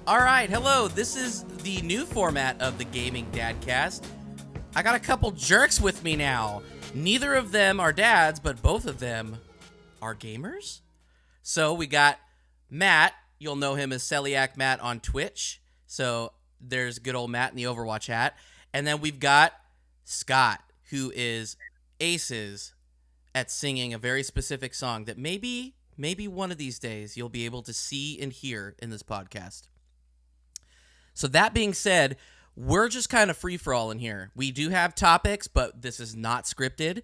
All right, hello. This is the new format of the Gaming Dadcast. I got a couple jerks with me now. Neither of them are dads, but both of them are gamers. So we got Matt. You'll know him as Celiac Matt on Twitch. So there's good old Matt in the Overwatch hat. And then we've got Scott, who is aces at singing a very specific song that maybe one of these days you'll be able to see and hear in this podcast. So that being said, we're just kind of free-for-all in here. We do have topics, but this is not scripted.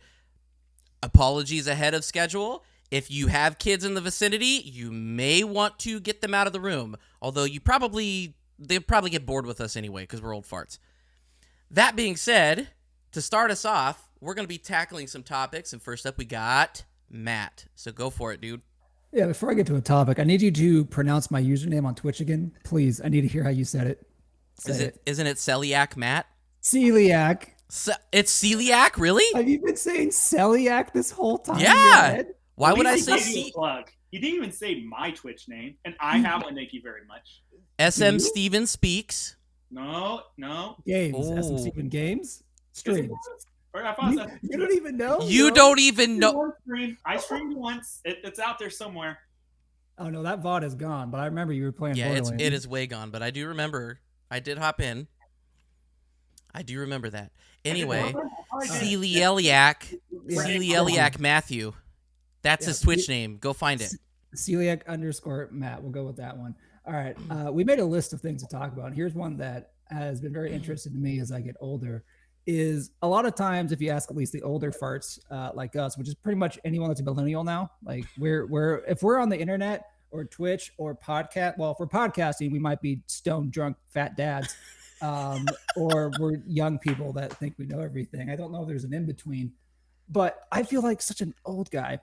Apologies ahead of schedule. If you have kids in the vicinity, you may want to get them out of the room. Although they'll probably get bored with us anyway because we're old farts. That being said, to start us off, we're going to be tackling some topics. And first up, we got Matt. So go for it, dude. Yeah, before I get to a topic, I need you to pronounce my username on Twitch again. Please, I need to hear how you said it. Isn't it Celiac Matt? Celiac. It's Celiac, really? Have you been saying celiac this whole time? Yeah. Why would I say You didn't even say my Twitch name, and I have one. Thank you very much. SM Steven Speaks. No. Games. Ooh. SM Steven Games. Streams. You don't even know? You don't even know. I streamed once. It's out there somewhere. Oh, no, that VOD is gone, but I remember you were playing Borderlands. Yeah, it is way gone, but I do remember. I did hop in. I do remember that. Anyway, Celiac Matthew. That's his Twitch name. Go find it. Celiac_Matt. We'll go with that one. All right. We made a list of things to talk about. And here's one that has been very interesting to me as I get older. Is a lot of times, if you ask at least the older farts like us, which is pretty much anyone that's a millennial now, like if we're on the internet or Twitch or podcast, well, if we're podcasting, we might be stone drunk fat dads, or we're young people that think we know everything. I don't know if there's an in between, but I feel like such an old guy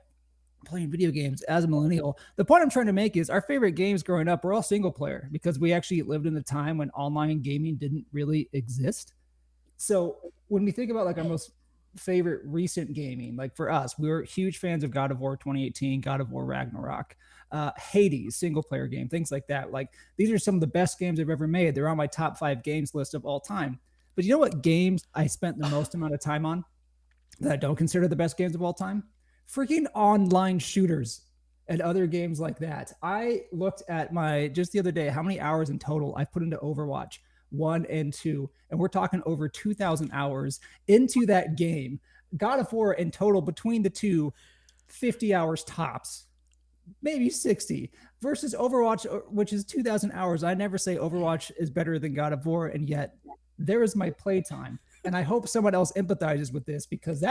playing video games as a millennial. The point I'm trying to make is our favorite games growing up were all single player because we actually lived in a time when online gaming didn't really exist. So when we think about like our most favorite recent gaming, like for us, we were huge fans of God of War 2018, God of War Ragnarok, Hades, single player game, things like that. Like these are some of the best games I've ever made. They're on my top 5 games list of all time. But you know what games I spent the most amount of time on that I don't consider the best games of all time? Freaking online shooters and other games like that. I looked at just the other day, how many hours in total I've put into Overwatch 1 and 2, and we're talking over 2,000 hours into that game. God of War in total between the two, 50 hours tops, maybe 60, versus Overwatch, which is 2,000 hours. I never say Overwatch is better than God of War, and yet there is my playtime. And I hope someone else empathizes with this, because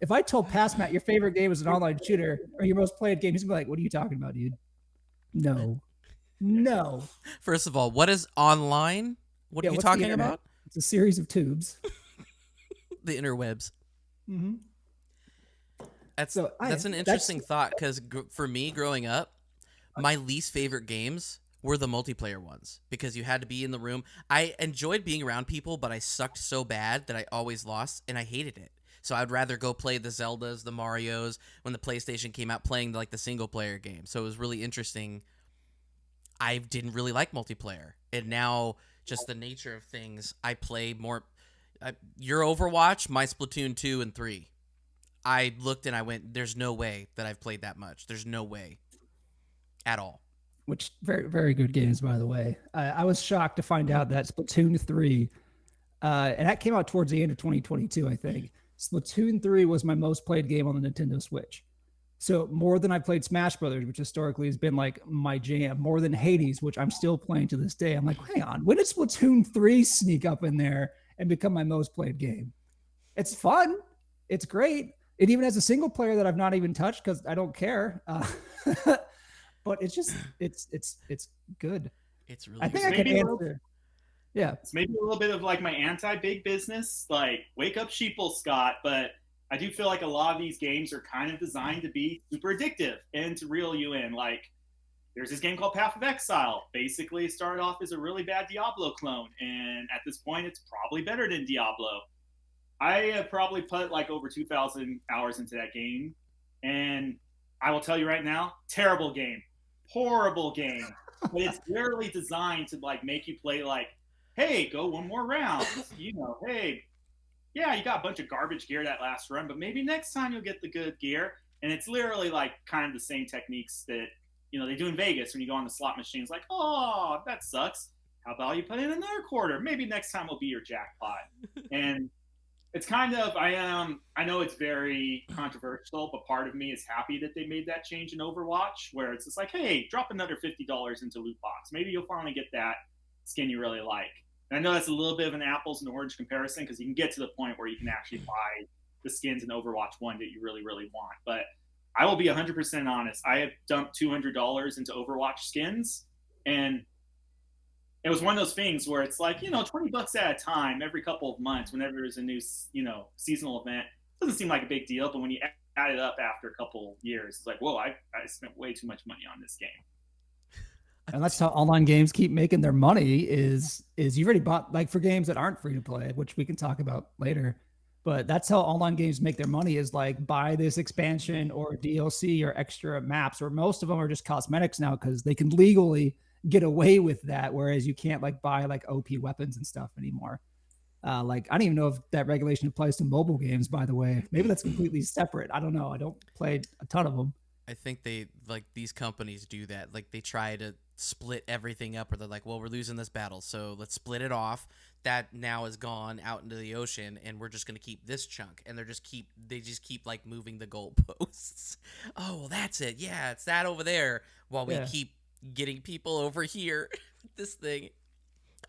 if I told Past Matt your favorite game is an online shooter or your most played game, he's gonna be like, what are you talking about, dude? No. First of all, what is online? What are you talking about? It's a series of tubes. The interwebs. Mm-hmm. That's an interesting thought, because for me, growing up, my least favorite games were the multiplayer ones, because you had to be in the room. I enjoyed being around people, but I sucked so bad that I always lost, and I hated it. So I'd rather go play the Zeldas, the Marios, when the PlayStation came out, playing like the single-player game. So it was really interesting. I didn't really like multiplayer, and now just the nature of things, I play more. Your Overwatch, my Splatoon 2 and 3. I looked and I went, there's no way that I've played that much. There's no way at all. Which, very, very good games, by the way. I was shocked to find out that Splatoon 3, and that came out towards the end of 2022, I think. Splatoon 3 was my most played game on the Nintendo Switch. So more than I played Smash Brothers, which historically has been like my jam, more than Hades, which I'm still playing to this day. I'm like, hang on, when did Splatoon 3 sneak up in there and become my most played game? It's fun. It's great. It even has a single player that I've not even touched because I don't care. But it's just, it's good. It's really I think I can answer. Yeah. It's maybe a little bit of like my anti-big business, like wake up sheeple, Scott, but I do feel like a lot of these games are kind of designed to be super addictive and to reel you in. Like, there's this game called Path of Exile. Basically, it started off as a really bad Diablo clone, and at this point, it's probably better than Diablo. I have probably put like over 2,000 hours into that game, and I will tell you right now, terrible game. Horrible game. but it's literally designed to like make you play like, hey, go one more round. Hey, yeah, you got a bunch of garbage gear that last run, but maybe next time you'll get the good gear. And it's literally like kind of the same techniques that they do in Vegas when you go on the slot machines. Like, oh, that sucks. How about you put in another quarter? Maybe next time will be your jackpot. And it's kind of I know it's very controversial, but part of me is happy that they made that change in Overwatch, where it's just like, hey, drop another $50 into loot box. Maybe you'll finally get that skin you really like. And I know that's a little bit of an apples and orange comparison because you can get to the point where you can actually buy the skins in Overwatch 1 that you really, really want. But I will be 100% honest. I have dumped $200 into Overwatch skins, and it was one of those things where it's like, $20 at a time every couple of months whenever there's a new, seasonal event. It doesn't seem like a big deal, but when you add it up after a couple years, it's like, whoa, I spent way too much money on this game. And that's how online games keep making their money is you've already bought, like for games that aren't free to play, which we can talk about later. But that's how online games make their money is like buy this expansion or DLC or extra maps, or most of them are just cosmetics now because they can legally get away with that. Whereas you can't like buy like OP weapons and stuff anymore. Like, I don't even know if that regulation applies to mobile games, by the way. Maybe that's completely separate. I don't know. I don't play a ton of them. I think these companies do that. Like, they try to split everything up, or they're like, well, we're losing this battle, so let's split it off. That now is gone out into the ocean, and we're just going to keep this chunk. And they just keep like moving the goalposts. Oh, well, that's it. Yeah, it's that over there, while we keep getting people over here. This thing.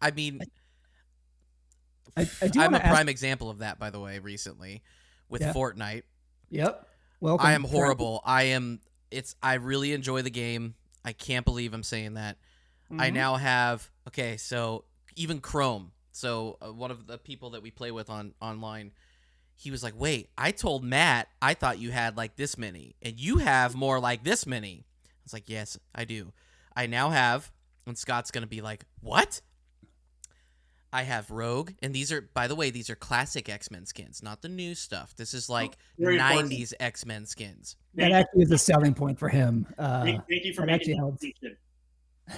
I mean, I'm a prime example of that, by the way, recently with Fortnite. Yep. Welcome. I am horrible. I really enjoy the game. I can't believe I'm saying that. Mm-hmm. I now have, so even Chrome. So one of the people that we play with online, he was like, wait, I told Matt, I thought you had like this many, and you have more like this many. I was like, yes, I do. I now have, and Scott's going to be like, what? I have Rogue, and these are, by the way, these are classic X-Men skins, not the new stuff. This is like 90s X-Men skins. That actually is a selling point for him. Thank you for making that distinction.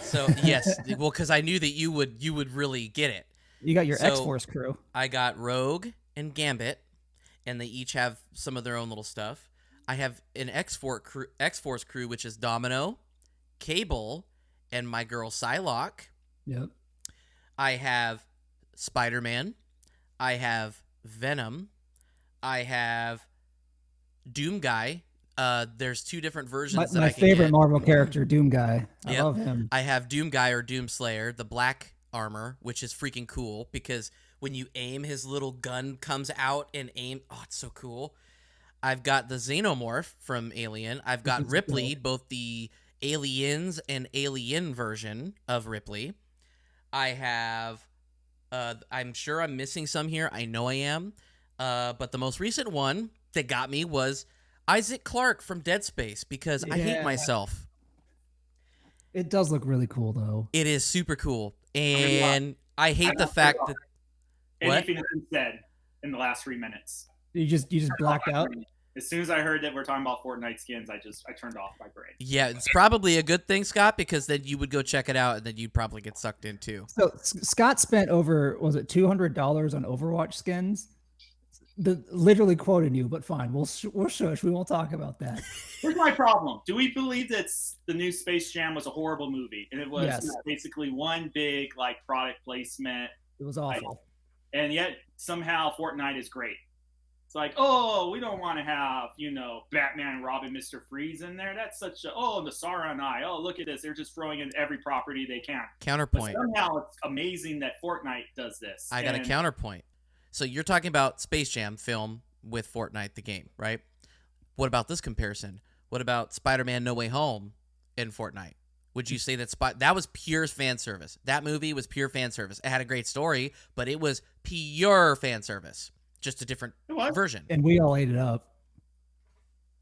So yes, well, because I knew that you would really get it. You got your X-Force crew. I got Rogue and Gambit, and they each have some of their own little stuff. I have an X-Force crew, which is Domino, Cable, and my girl Psylocke. Yep. I have Spider-Man. I have Venom. I have Doom Guy. There's two different versions. My favorite Marvel character, Doom Guy. I love him. I have Doom Guy or Doom Slayer, the black armor, which is freaking cool because when you aim, his little gun comes out and aim. Oh, it's so cool. I've got the Xenomorph from Alien. I've got Ripley, both the Aliens and Alien version of Ripley. I have, I'm sure I'm missing some here. I know I am. But the most recent one that got me was Isaac Clarke from Dead Space because I hate myself. It does look really cool, though. It is super cool. And I hate the fact that... Anything that's been said in the last 3 minutes. You just blacked out? As soon as I heard that we're talking about Fortnite skins, I turned off my brain. Yeah, it's probably a good thing, Scott, because then you would go check it out, and then you'd probably get sucked in too. So Scott spent over, was it $200 on Overwatch skins? Literally quoting you, but fine, we'll shush. We won't talk about that. Here's my problem: do we believe that the new Space Jam was a horrible movie, and it was basically one big like product placement? It was awful, and yet somehow Fortnite is great. It's like, oh, we don't want to have, Batman, Robin, Mr. Freeze in there. That's such a, the Sauron Eye. Oh, look at this. They're just throwing in every property they can. Counterpoint. But somehow it's amazing that Fortnite does this. I got a counterpoint. So you're talking about Space Jam film with Fortnite, the game, right? What about this comparison? What about Spider-Man No Way Home in Fortnite? Would you say that that was pure fan service? That movie was pure fan service. It had a great story, but it was pure fan service. Just a different version. And we all ate it up.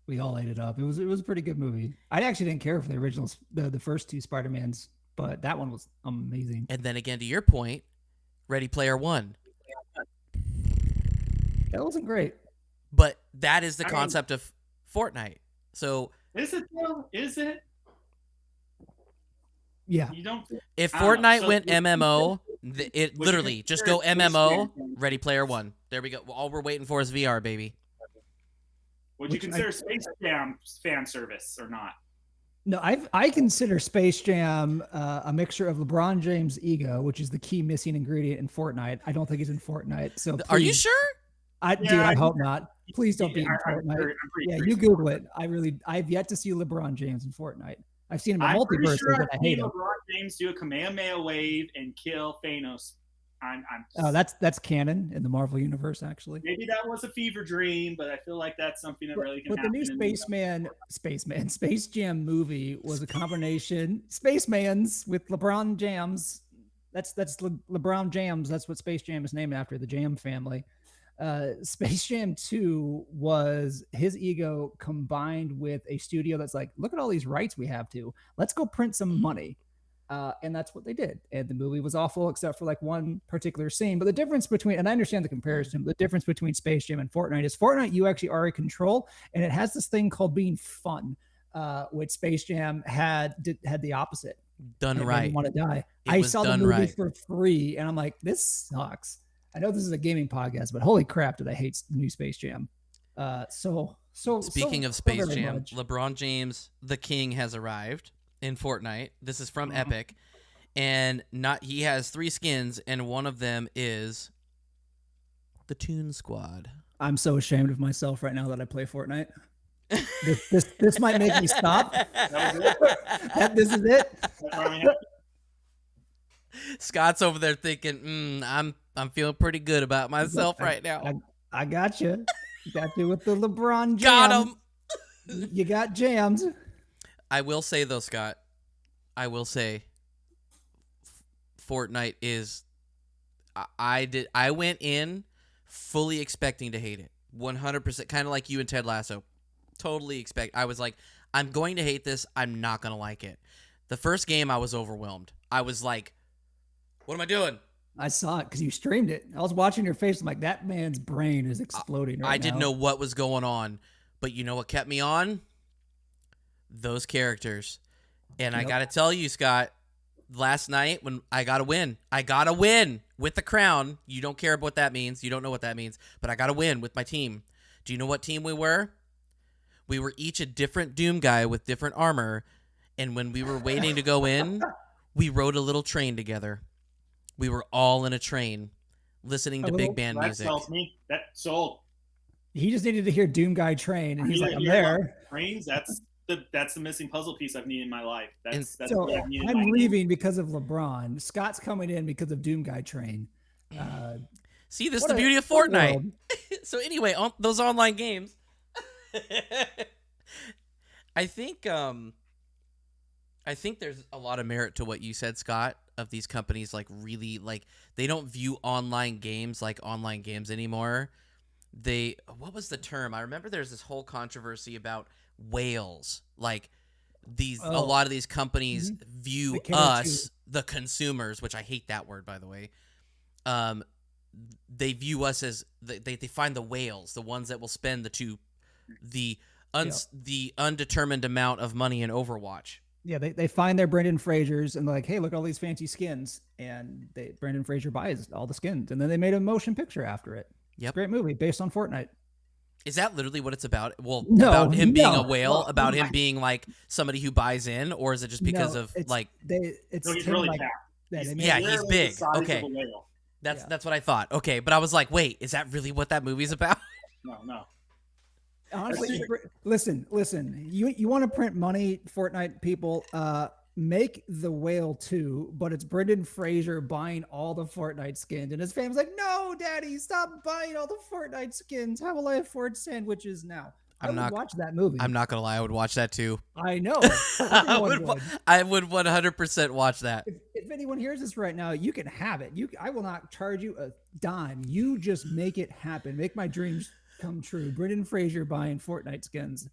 It was a pretty good movie. I actually didn't care for the originals, the first two Spider-Mans, but that one was amazing. And then again, to your point, Ready Player One. That wasn't great. But that is the concept of Fortnite. So is it though? Is it? Yeah. You don't. If I don't know. Fortnite So went would you MMO, consider- it would you literally just consider go Space MMO. Jam- Ready Player One. There we go. All we're waiting for is VR, baby. Would you Which consider Space Jam fan service or not? No, I consider Space Jam a mixture of LeBron James' ego, which is the key missing ingredient in Fortnite. I don't think he's in Fortnite. So Are you please, sure? dude, I hope not. Please don't be in I'm Fortnite. pretty Yeah, sure you he's- Google it. I've yet to see LeBron James in Fortnite. I've seen him in I'm pretty multiverses, sure but I've I hate seen him. LeBron James do a Kamehameha wave and kill Thanos. I'm Oh, that's canon in the Marvel universe, actually. maybe that was a fever dream, but I feel like that's something that really can But the happen. new Space Jam movie was a combination Spacemans with LeBron Jams. That's LeBron Jams. That's what Space Jam is named after, the Jam family. Space Jam 2 was his ego combined with a studio that's like, look at all these rights we have to. Let's go print some money. And that's what they did. And the movie was awful except for like one particular scene. But the difference between, and I understand the comparison, the difference between Space Jam and Fortnite is Fortnite, you actually are in control. And it has this thing called being fun, which Space Jam had the opposite. Done right. Want to die. It I was saw the done movie right. for free and I'm like, this sucks. I know this is a gaming podcast, but holy crap, did I hate the new Space Jam. Speaking of Space very Jam, much. LeBron James, the king, has arrived in Fortnite. This is from Mhm. Epic. And he has 3 skins, and one of them is the Toon Squad. I'm so ashamed of myself right now that I play Fortnite. This might make me stop. This is it. Scott's over there thinking, I'm feeling pretty good about myself right now. I got you. Got you with the LeBron jam. Got him. You got jammed. I will say though, Scott, Fortnite is. I went in fully expecting to hate it, 100%, kind of like you and Ted Lasso. Totally expect. I was like, I'm going to hate this. I'm not gonna like it. The first game, I was overwhelmed. I was like, what am I doing? I saw it because you streamed it. I was watching your face. I'm like, that man's brain is exploding right now. I didn't know what was going on, but you know what kept me on? Those characters. And I got to tell you, Scott, last night when I got to win with the crown. You don't care what that means. You don't know what that means, but I got to win with my team. Do you know what team we were? We were each a different Doom guy with different armor. And when we were waiting to go in, we rode a little train together. We were all in a train listening to big band music. That tells me that sold. He just needed to hear Doom Guy train, and he's like, I'm there. Trains, that's the missing puzzle piece I've needed in my life. So what I've needed I'm leaving because of LeBron. Scott's coming in because of Doom Guy train. See, this is the beauty of Fortnite. So anyway, those online games. I think there's a lot of merit to what you said, Scott, of these companies really they don't view online games like online games anymore. What was the term? I remember there's this whole controversy about whales. A lot of these companies view us, the consumers, which I hate that word, by the way. They view us as they find the whales, the ones that will spend the undetermined amount of money in Overwatch. Yeah, they find their Brendan Frasers and they're like, hey, look at all these fancy skins. And Brendan Fraser buys all the skins. And then they made a motion picture after it. Yep. Great movie based on Fortnite. Is that literally what it's about? Well, No, about him being a no. whale, Well, about him being somebody who buys in, or is it just because of No, he's him, really like, fat. yeah, he's big. Okay. That's what I thought. Okay, but I was like, wait, is that really what that movie's about? No. Honestly, listen. You want to print money, Fortnite people? Make the whale 2, but it's Brendan Fraser buying all the Fortnite skins, and his family's like, "No, Daddy, stop buying all the Fortnite skins. How will I afford sandwiches now?" I would watch that movie. I'm not gonna lie, I would watch that too. I know. I would 100% watch that. If anyone hears this right now, you can have it. I will not charge you a dime. You just make it happen. Make my dreams come true. Brendan Fraser buying Fortnite skins.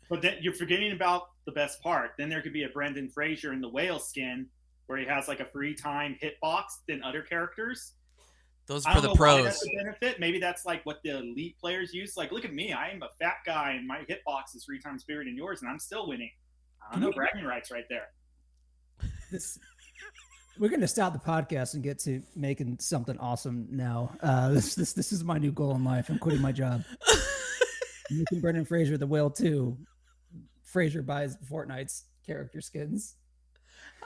But then you're forgetting about the best part. Then there could be a Brendan Fraser in the whale skin where he has a free time hitbox than other characters. Those are for the pros. That's a benefit. Maybe that's what the elite players use. Look at me. I am a fat guy and my hitbox is 3 times bigger than yours and I'm still winning. I don't know, bragging rights right there. We're going to stop the podcast and get to making something awesome now. This is my new goal in life. I'm quitting my job. I'm making Brendan Fraser the Whale 2. Fraser buys Fortnite's character skins.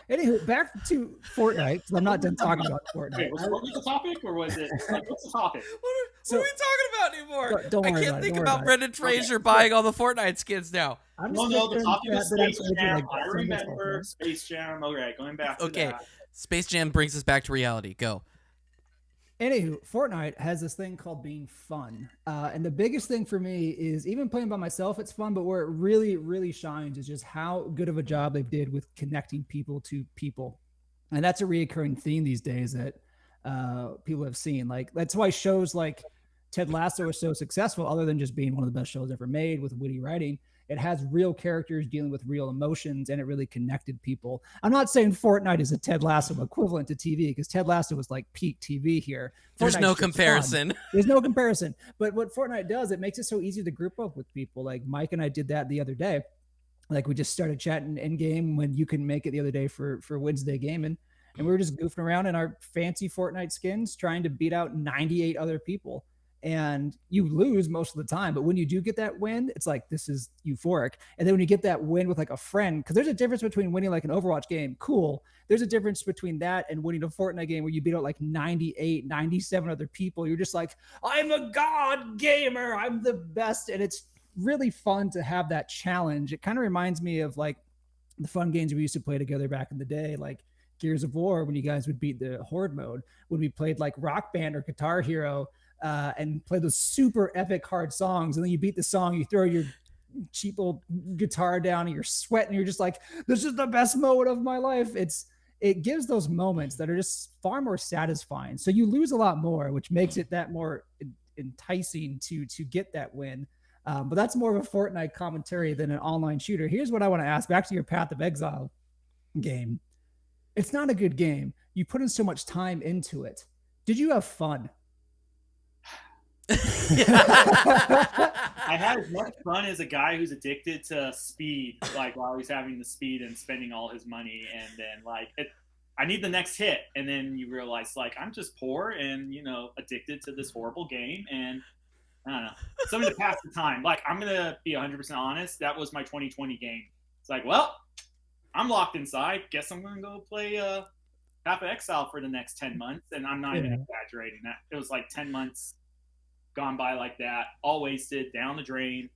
Anywho, back to Fortnite, because I'm not done talking about Fortnite. Wait, was Fortnite the topic, or was it like, what's the topic? What are we talking about anymore? Don't worry I can't about it, think don't worry about about Brendan Fraser buying all the Fortnite skins now. I'm No, just the topic was that Space Jam. like, I remember Space Jam. Okay, going back to that. Space Jam brings us back to reality. Go. Anywho, Fortnite has this thing called being fun. And the biggest thing for me is even playing by myself, it's fun, but where it really, really shines is just how good of a job they did with connecting people to people. And that's a reoccurring theme these days that people have seen. Like, that's why shows like Ted Lasso are so successful, other than just being one of the best shows ever made with witty writing. It has real characters dealing with real emotions, and it really connected people. I'm not saying Fortnite is a Ted Lasso equivalent to TV, because Ted Lasso was like peak TV here. There's Fortnite's no just comparison. fun. There's no comparison. But what Fortnite does, it makes it so easy to group up with people. Like Mike and I did that the other day. Like we just started chatting in game when you couldn't make it the other day for Wednesday gaming. And we were just goofing around in our fancy Fortnite skins, trying to beat out 98 other people. And you lose most of the time, but when you do get that win, it's like, this is euphoric. And then when you get that win with like a friend, because there's a difference between winning like an Overwatch game, cool. There's a difference between that and winning a Fortnite game where you beat out like 98, 97 other people. You're just like, I'm a god gamer, I'm the best. And it's really fun to have that challenge. It kind of reminds me of like the fun games we used to play together back in the day, like Gears of War, when you guys would beat the Horde mode, when we played like Rock Band or Guitar Hero, and play those super epic hard songs, and then you beat the song, you throw your cheap little guitar down and you're sweating, you're just like, this is the best moment of my life. It gives those moments that are just far more satisfying. So you lose a lot more, which makes it that more enticing to get that win. But that's more of a Fortnite commentary than an online shooter. Here's what I want to ask, back to your Path of Exile game. It's not a good game. You put in so much time into it. Did you have fun? I had as much fun as a guy who's addicted to speed, like while he's having the speed and spending all his money, and then like I need the next hit, and then you realize like I'm just poor and addicted to this horrible game, and I don't know, something to pass the time. Like, I'm gonna be 100% honest, that was my 2020 game. It's like, well, I'm locked inside. Guess I'm gonna go play Path of Exile for the next 10 months, and I'm not even exaggerating. That it was like 10 months gone by like that, all wasted, down the drain.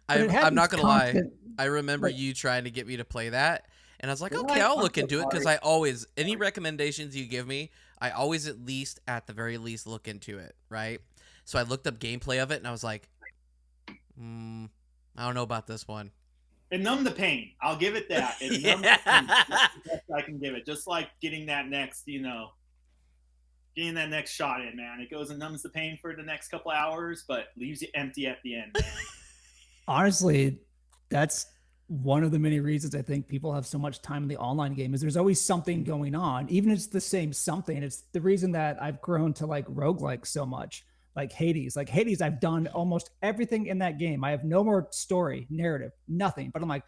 I'm not gonna lie. I remember you trying to get me to play that, and I was like, okay, I'll look into it, because I always, any recommendations you give me, I always at the very least look into it, right? So I looked up gameplay of it, and I was like, I don't know about this one. It numbed the pain. I'll give it that. It numbed the pain. That's the best I can give it. Just like getting that next, getting that next shot in, man. It goes and numbs the pain for the next couple hours, but leaves you empty at the end, man. Honestly, that's one of the many reasons I think people have so much time in the online game, is there's always something going on. Even if it's the same something. It's the reason that I've grown to like roguelikes so much. Like Hades. I've done almost everything in that game. I have no more story, narrative, nothing. But I'm like,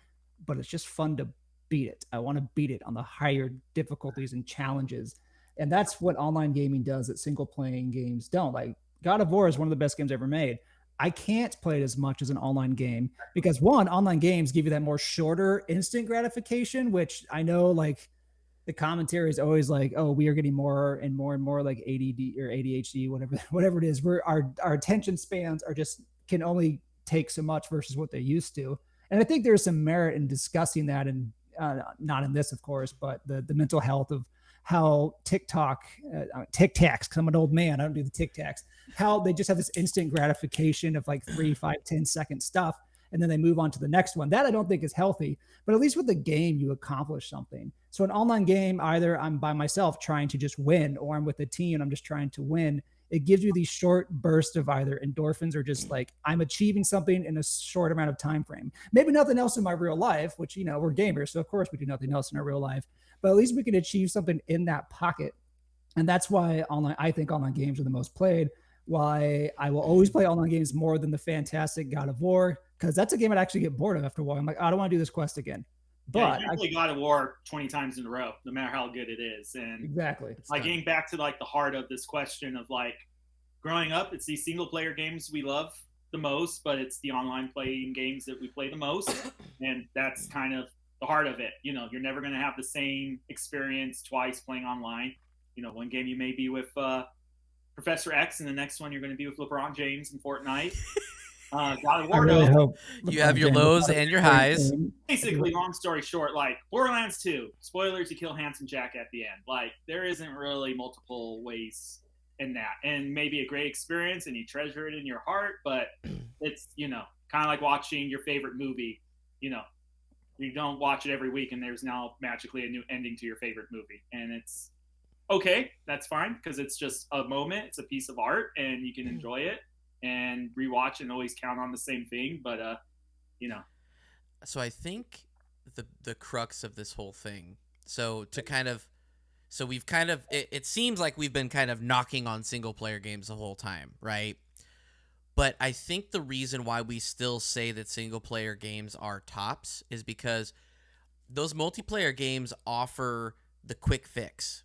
but it's just fun to beat it. I want to beat it on the higher difficulties and challenges. And that's what online gaming does that single playing games don't. Like God of War is one of the best games ever made. I can't play it as much as an online game because, one, online games give you that more shorter instant gratification, which I know like the commentary is always like, oh, we are getting more and more and more like ADD or ADHD, whatever it is, where our attention spans are just can only take so much versus what they used to. And I think there's some merit in discussing that, and not in this, of course, but the mental health of how TikToks, because I'm an old man, I don't do the TikToks, how they just have this instant gratification of like 3, 5, 10-second stuff, and then they move on to the next one. That I don't think is healthy, but at least with the game, you accomplish something. So an online game, either I'm by myself trying to just win, or I'm with a team and I'm just trying to win. It gives you these short bursts of either endorphins or just like, I'm achieving something in a short amount of time frame. Maybe nothing else in my real life, which, we're gamers, so of course we do nothing else in our real life, but at least we can achieve something in that pocket. And that's why I think online games are the most played. Why I will always play online games more than the fantastic God of War, because that's a game I'd actually get bored of after a while. I'm like, I don't want to do this quest again. Yeah, But you play God of War 20 times in a row, no matter how good it is. And exactly. like getting back to like the heart of this question of like growing up, it's these single player games we love the most, but it's the online playing games that we play the most. And that's kind of the heart of it. You know, you're never going to have the same experience twice playing online. You know, one game you may be with Professor X, and the next one you're going to be with LeBron James and Fortnite. God of I War, really though, hope You have your lows and your highs. basically, long story short, like Borderlands 2, spoilers, you kill Handsome Jack at the end. Like, there isn't really multiple ways in that. And maybe a great experience and you treasure it in your heart, but it's, you know, kind of like watching your favorite movie. You know, you don't watch it every week and there's now magically a new ending to your favorite movie. And it's okay, that's fine because it's just a moment, it's a piece of art, and you can enjoy it and rewatch and always count on the same thing. But, you know, So I think the crux of this whole thing. So to kind of, so we've kind of, it seems like we've been kind of knocking on single player games the whole time, right? But I think the reason why we still say that single player games are tops is because those multiplayer games offer the quick fix,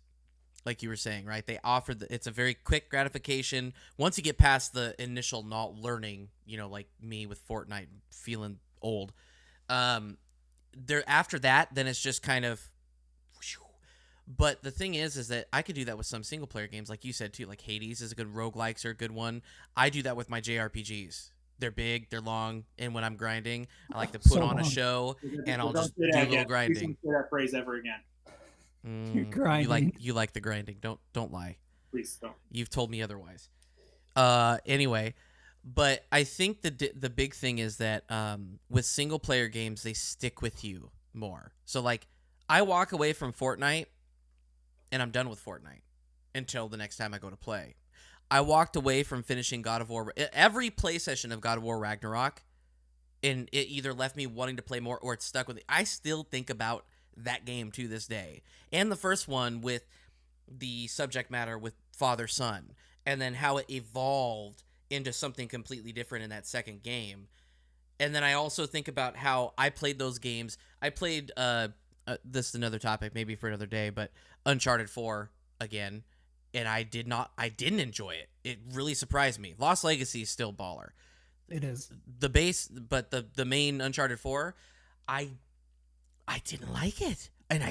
like you were saying, right? They offer it's a very quick gratification. Once you get past the initial not learning, you know, like me with Fortnite feeling old, there after that, then it's just kind of. But the thing is that I could do that with some single player games, like you said too. Like Hades is a good, roguelikes are a good one. I do that with my JRPGs. They're big, they're long, and when I'm grinding, I like to put on a show, and I'll just do a little grinding. Please don't say that phrase ever again. You're grinding. You like the grinding. Don't lie. Please don't. You've told me otherwise. Anyway, but I think the big thing is that with single player games, they stick with you more. So like, I walk away from Fortnite, and I'm done with Fortnite until the next time I go to play. I walked away from finishing God of War. Every play session of God of War Ragnarok, and it either left me wanting to play more or it stuck with me. I still think about that game to this day. And the first one with the subject matter with father-son, and then how it evolved into something completely different in that second game. And then I also think about how I played those games. I played, this is another topic, maybe for another day, but Uncharted 4 again, and I didn't enjoy it. It really surprised me. Lost Legacy is still baller. It is. The base, but the main Uncharted 4, I didn't like it. And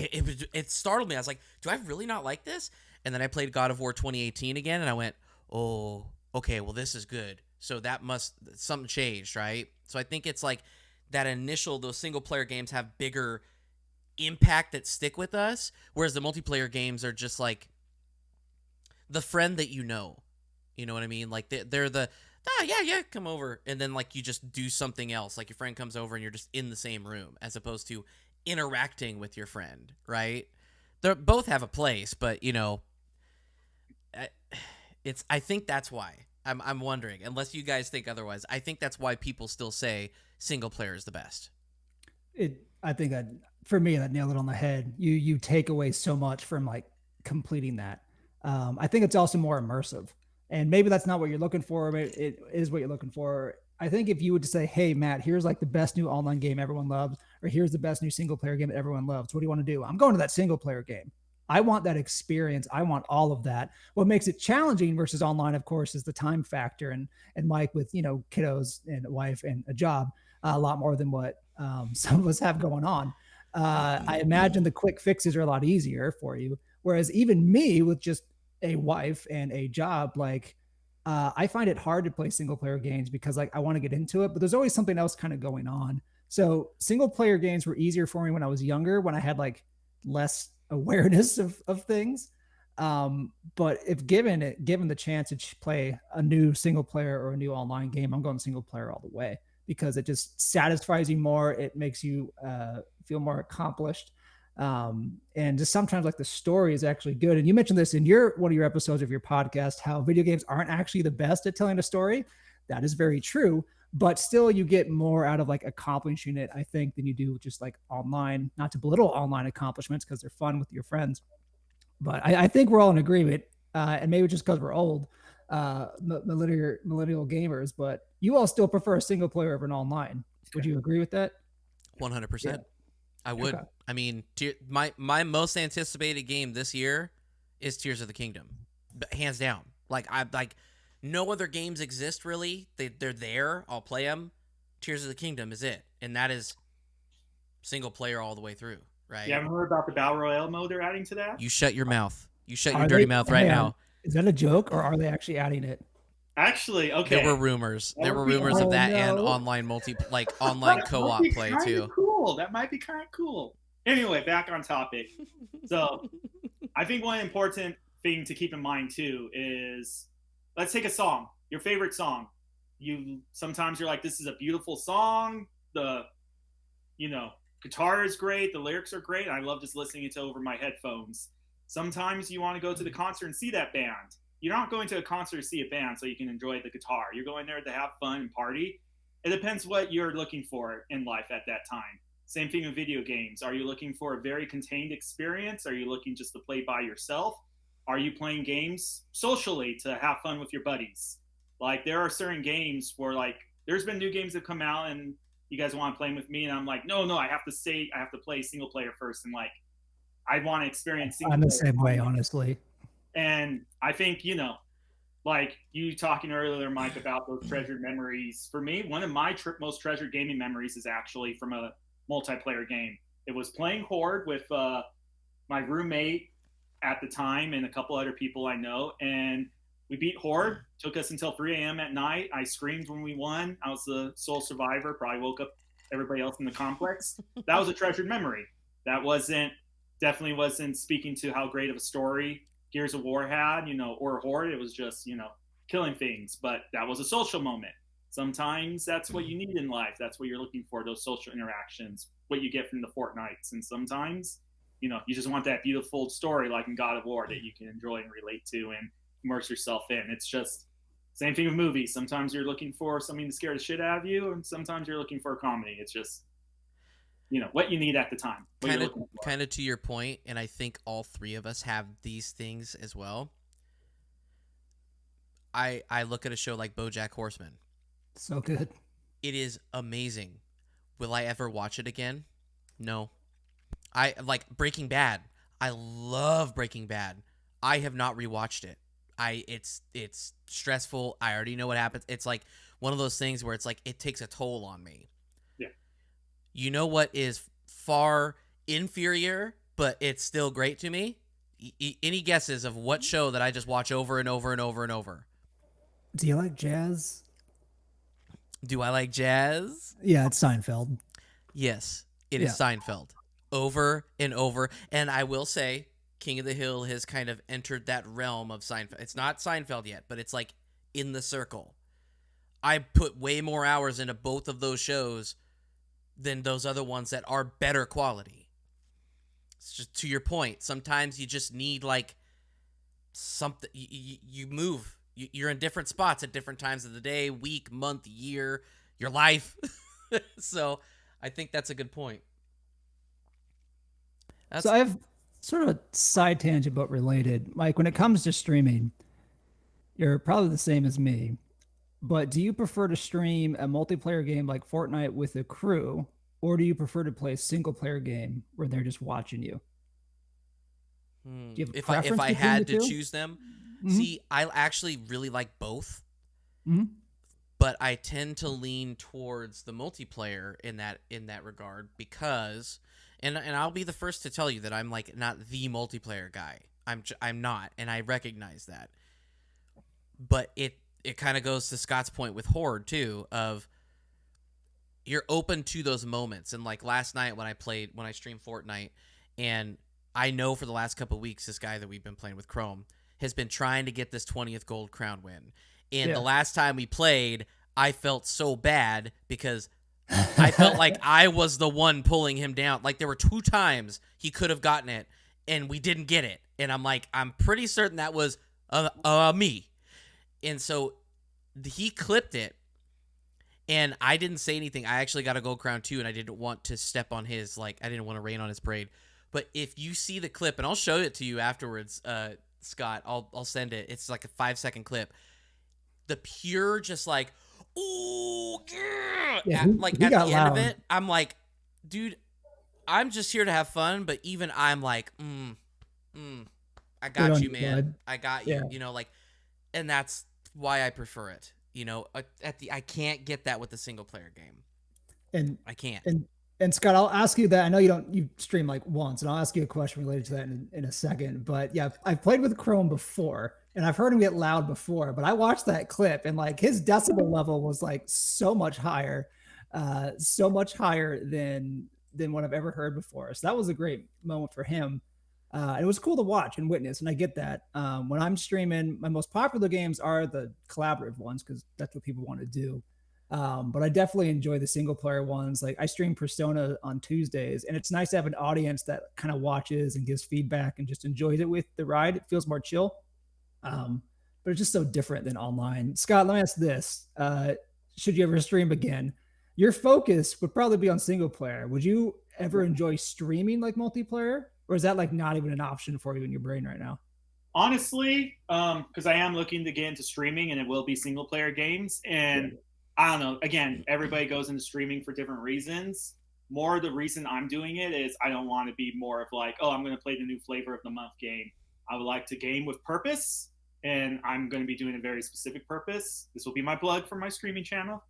it startled me. I was like, do I really not like this? And then I played God of War 2018 again, and I went, oh, okay, well, this is good. So something changed, right? So I think it's like that initial, those single player games have bigger impact that stick with us, whereas the multiplayer games are just like the friend that you know what I mean? Like they're the yeah, come over, and then like you just do something else, like your friend comes over and you're just in the same room, as opposed to interacting with your friend, right? They both have a place, but you know, I think that's why I'm wondering, unless you guys think otherwise, I think that's why people still say single player is the best. I think that for me, that nailed it on the head. You take away so much from like completing that. I think it's also more immersive, and maybe that's not what you're looking for, but it is what you're looking for. I think if you would say, hey, Matt, here's like the best new online game everyone loves, or here's the best new single player game that everyone loves. What do you want to do? I'm going to that single player game. I want that experience. I want all of that. What makes it challenging versus online, of course, is the time factor. And Mike, with, you know, kiddos and a wife and a job, a lot more than what some of us have going on. I imagine the quick fixes are a lot easier for you. Whereas even me with just a wife and a job, like I find it hard to play single player games because like I want to get into it, but there's always something else kind of going on. So single player games were easier for me when I was younger, when I had like less awareness of things. But if given the chance to play a new single player or a new online game, I'm going single player all the way, because it just satisfies you more. It makes you feel more accomplished. And just sometimes like the story is actually good. And you mentioned this in one of your episodes of your podcast, how video games aren't actually the best at telling a story. That is very true, but still you get more out of like accomplishing it, I think, than you do just like online. Not to belittle online accomplishments, because they're fun with your friends, but I think we're all in agreement, and maybe just because we're old, millennial gamers, but you all still prefer a single player over an online. Would you agree with that? 100%. I would. Okay. I mean, my most anticipated game this year is Tears of the Kingdom, hands down. Like no other games exist really. They're there. I'll play them. Tears of the Kingdom is it, and that is single player all the way through. Right? You haven't heard about the Battle Royale mode they're adding to that? You shut your mouth. You shut your Are dirty they- mouth right hang on. now. Is that a joke or are they actually adding it? Actually, okay. There were rumors. That There would were be- rumors of Oh, that and no. online online That co-op might be play kinda too. Cool. That might be kind of cool. Anyway, back on topic. So, I think one important thing to keep in mind too is, let's take a song, your favorite song. Sometimes you're like, this is a beautiful song. The, guitar is great. The lyrics are great. I love just listening it over my headphones. Sometimes you want to go to the concert and see that band. You're not going to a concert to see a band so you can enjoy the guitar. You're going there to have fun and party. It depends what you're looking for in life at that time. Same thing with video games. Are you looking for a very contained experience? Are you looking just to play by yourself? Are you playing games socially to have fun with your buddies? Like, there are certain games where, like, there's been new games that come out and you guys want to play them with me, and I'm like, no, I have to play single player first, and like, I want to experience single I'm the player. same way, honestly. And I think, like you talking earlier, Mike, about those treasured memories. For me, one of my most treasured gaming memories is actually from a multiplayer game. It was playing Horde with my roommate at the time and a couple other people I know, and we beat Horde. Took us until 3 a.m. at night. I screamed when we won. I was the sole survivor. Probably woke up everybody else in the complex. That was a treasured memory. That definitely wasn't speaking to how great of a story Gears of War had, or Horde. It was just, killing things. But that was a social moment. Sometimes that's what you need in life. That's what you're looking for, those social interactions, what you get from the Fortnites. And sometimes, you just want that beautiful story like in God of War that you can enjoy and relate to and immerse yourself in. It's just same thing with movies. Sometimes you're looking for something to scare the shit out of you, and sometimes you're looking for a comedy. It's just, what you need at the time. Kind of to your point, and I think all three of us have these things as well. I look at a show like BoJack Horseman. So good. It is amazing. Will I ever watch it again? No. I like Breaking Bad. I love Breaking Bad. I have not rewatched it. It's stressful. I already know what happens. It's like one of those things where it's like it takes a toll on me. Yeah. You know what is far inferior, but it's still great to me? Any guesses of what show that I just watch over and over and over and over? Do you like jazz? Do I like jazz? Yeah, it's Seinfeld. Yes, it is Seinfeld. Over and over. And I will say, King of the Hill has kind of entered that realm of Seinfeld. It's not Seinfeld yet, but it's like in the circle. I put way more hours into both of those shows than those other ones that are better quality. It's just to your point. Sometimes you just need like something. You move. You're in different spots at different times of the day, week, month, year, your life. So I think that's a good point. So I have sort of a side tangent, but related. Mike, when it comes to streaming, you're probably the same as me. But do you prefer to stream a multiplayer game like Fortnite with a crew, or do you prefer to play a single player game where they're just watching you? Do you have a If preference I between had the to two? choose them, Mhm. see, I actually really like both, Mhm. but I tend to lean towards the multiplayer in that regard because, and I'll be the first to tell you that I'm like not the multiplayer guy. I'm not, and I recognize that. But it kind of goes to Scott's point with Horde too, of you're open to those moments. And like last night when I streamed Fortnite, and I know for the last couple of weeks this guy that we've been playing with, Chrome, has been trying to get this 20th gold crown win. And the last time we played, I felt so bad because I felt like I was the one pulling him down. Like there were 2 times he could have gotten it and we didn't get it. And I'm like, I'm pretty certain that was me. And so he clipped it and I didn't say anything. I actually got a gold crown too, and I didn't want to step on his, like, I didn't want to rain on his parade. But if you see the clip, and I'll show it to you afterwards, Scott, I'll send it. It's like a 5-second clip. The pure just like, ooh, yeah. Yeah, At he the got end of loud. it, I'm like, dude, I'm just here to have fun, but even I'm like, I got you, man. Bud. I got Yeah. you. You know, like, and that's why I prefer it. You know, I can't get that with a single player game. And I can't. And Scott, I'll ask you that. I know you stream like once, and I'll ask you a question related to that in a second. But yeah, I've played with Chrome before, and I've heard him get loud before. But I watched that clip, and like his decibel level was like so much higher than what I've ever heard before. So that was a great moment for him. It was cool to watch and witness, and I get that. When I'm streaming, my most popular games are the collaborative ones because that's what people want to do. But I definitely enjoy the single player ones. Like I stream Persona on Tuesdays, and it's nice to have an audience that kind of watches and gives feedback and just enjoys it with the ride. It feels more chill. But it's just so different than online. Scott, let me ask this. Should you ever stream again, your focus would probably be on single player. Would you ever enjoy streaming like multiplayer? Or is that like not even an option for you in your brain right now? Honestly, because I am looking to get into streaming, and it will be single player games. And I don't know. Again, everybody goes into streaming for different reasons. More the reason I'm doing it is I don't want to be more of like, oh, I'm going to play the new flavor of the month game. I would like to game with purpose, and I'm going to be doing a very specific purpose. This will be my plug for my streaming channel.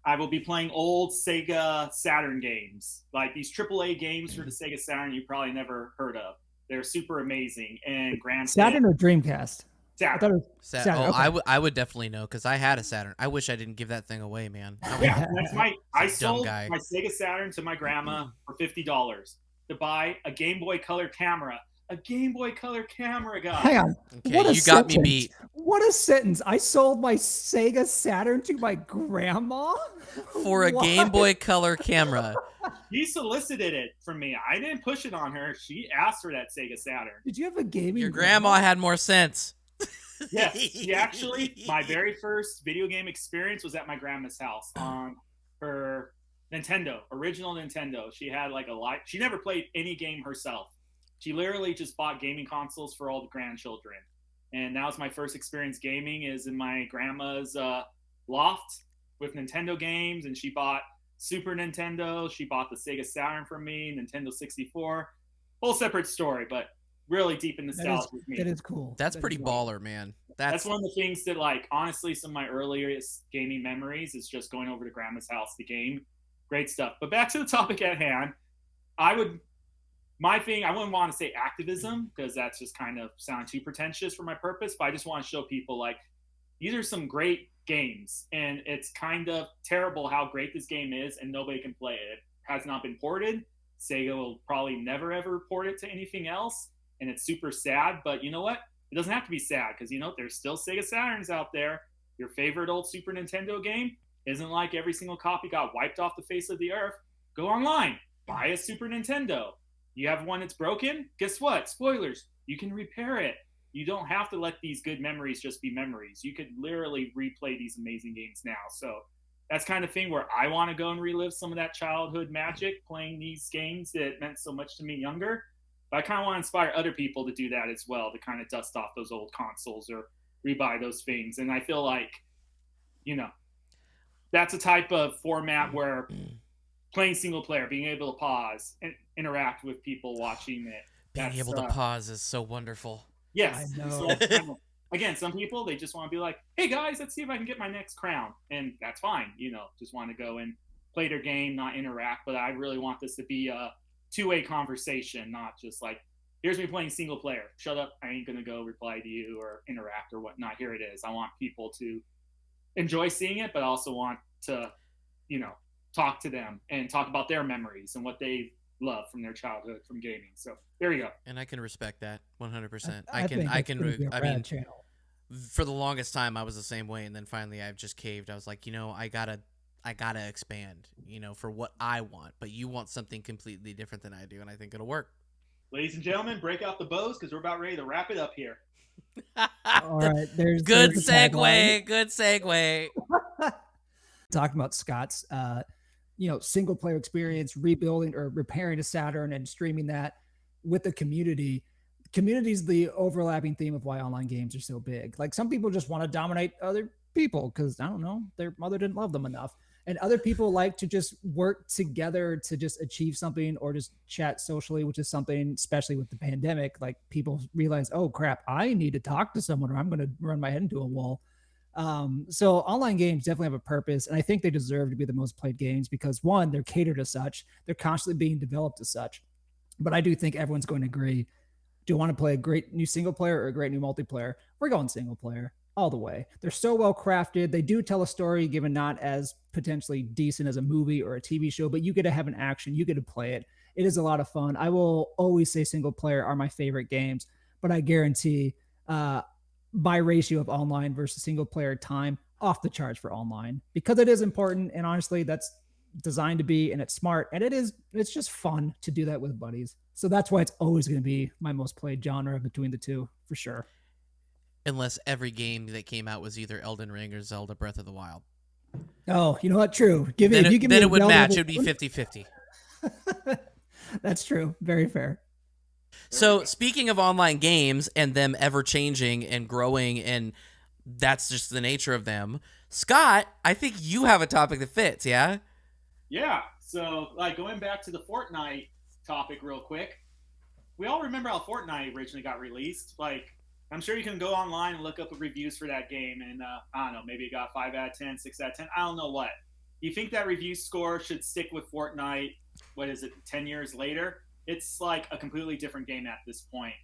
I will be playing old Sega Saturn games, like these AAA games for the Sega Saturn you probably never heard of. They're super amazing. And Saturn or Dreamcast? Saturn. Saturn. Oh, okay. I would definitely know because I had a Saturn. I wish I didn't give that thing away, man. Yeah, that's I sold my Sega Saturn to my grandma for $50 to buy a Game Boy Color camera. A Game Boy Color camera, guy. Hang on. Okay, you got me beat. What a sentence. I sold my Sega Saturn to my grandma? For a Game Boy Color camera. She solicited it from me. I didn't push it on her. She asked for that Sega Saturn. Did you have a gaming Your grandma had more sense. Yes. She actually, my very first video game experience was at my grandma's house on her Nintendo, original Nintendo. She had like she never played any game herself. She literally just bought gaming consoles for all the grandchildren. And that was my first experience gaming is in my grandma's loft with Nintendo games. And she bought Super Nintendo. She bought the Sega Saturn for me, Nintendo 64. Whole separate story, but really deep in nostalgia with me. That is cool. That's pretty baller, man. That's one of the things that, like, honestly, some of my earliest gaming memories is just going over to grandma's house to game. Great stuff. But back to the topic at hand. I wouldn't want to say activism because that's just kind of sound too pretentious for my purpose, but I just want to show people like these are some great games, and it's kind of terrible how great this game is and nobody can play it. It has not been ported. Sega will probably never ever port it to anything else, and it's super sad, but you know what? It doesn't have to be sad because, you know, there's still Sega Saturns out there. Your favorite old Super Nintendo game isn't like every single copy got wiped off the face of the earth. Go online, buy a Super Nintendo. You have one that's broken? Guess what? Spoilers. You can repair it. You don't have to let these good memories just be memories. You could literally replay these amazing games now. So that's kind of thing where I want to go and relive some of that childhood magic playing these games that meant so much to me younger. But I kind of want to inspire other people to do that as well, to kind of dust off those old consoles or rebuy those things. And I feel like, you know, that's a type of format where playing single player, being able to pause and interact with people watching it. Being able to pause is so wonderful. Yes. I know. So, again, some people, they just want to be like, hey guys, let's see if I can get my next crown. And that's fine. You know, just want to go and play their game, not interact. But I really want this to be a two-way conversation, not just like, here's me playing single player. Shut up. I ain't going to go reply to you or interact or whatnot. Here it is. I want people to enjoy seeing it, but also want to, you know, talk to them and talk about their memories and what they love from their childhood from gaming. So there you go. And I can respect that 100%. I mean, channel. For the longest time I was the same way, and then finally I've just caved. I was like, you know, I gotta expand, you know, for what I want, but you want something completely different than I do, and I think it'll work. Ladies and gentlemen, break out the bows because we're about ready to wrap it up here. All right, there's good segue. Good segue. Talking about Scott's single player experience, rebuilding or repairing a Saturn and streaming that with the community. Community is the overlapping theme of why online games are so big. Like some people just want to dominate other people because I don't know, their mother didn't love them enough. And other people like to just work together to just achieve something or just chat socially, which is something, especially with the pandemic, like people realize, oh crap, I need to talk to someone or I'm going to run my head into a wall. So online games definitely have a purpose, and I think they deserve to be the most played games because one, they're catered as such, they're constantly being developed as such. But I do think everyone's going to agree. Do you want to play a great new single player or a great new multiplayer? We're going single player all the way. They're so well crafted. They do tell a story, given not as potentially decent as a movie or a TV show, but you get to have an action. You get to play it. It is a lot of fun. I will always say single player are my favorite games, but I guarantee by ratio of online versus single player time, off the charts for online because it is important. And honestly, that's designed to be, and it's smart, and it's just fun to do that with buddies. So that's why it's always going to be my most played genre between the two for sure. Unless every game that came out was either Elden Ring or Zelda Breath of the Wild. Oh, you know what? True. Then it would match. It would be 50-50. That's true. Very fair. So speaking of online games and them ever changing and growing, and that's just the nature of them, Scott, I think you have a topic that fits, yeah? Yeah. So, like, going back to the Fortnite topic real quick, we all remember how Fortnite originally got released. Like, I'm sure you can go online and look up the reviews for that game, and I don't know, maybe it got 5 out of 10, 6 out of 10. I don't know what. You think that review score should stick with Fortnite, 10 years later? It's like a completely different game at this point.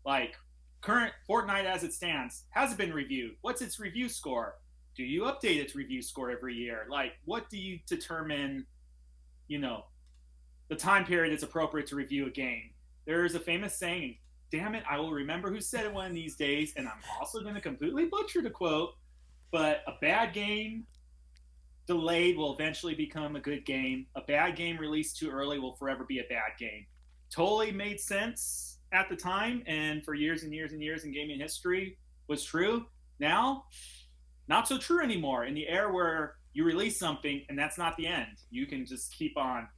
Like, current Fortnite as it stands hasn't been reviewed. What's its review score? Do you update its review score every year? Like, what do you determine, the time period is appropriate to review a game? There is a famous saying, damn it, I will remember who said it one of these days, and I'm also going to completely butcher the quote, but a bad game delayed will eventually become a good game. A bad game released too early will forever be a bad game. Totally made sense at the time, and for years and years and years in gaming history was true. Now, not so true anymore. In the era where you release something and that's not the end, you can just keep on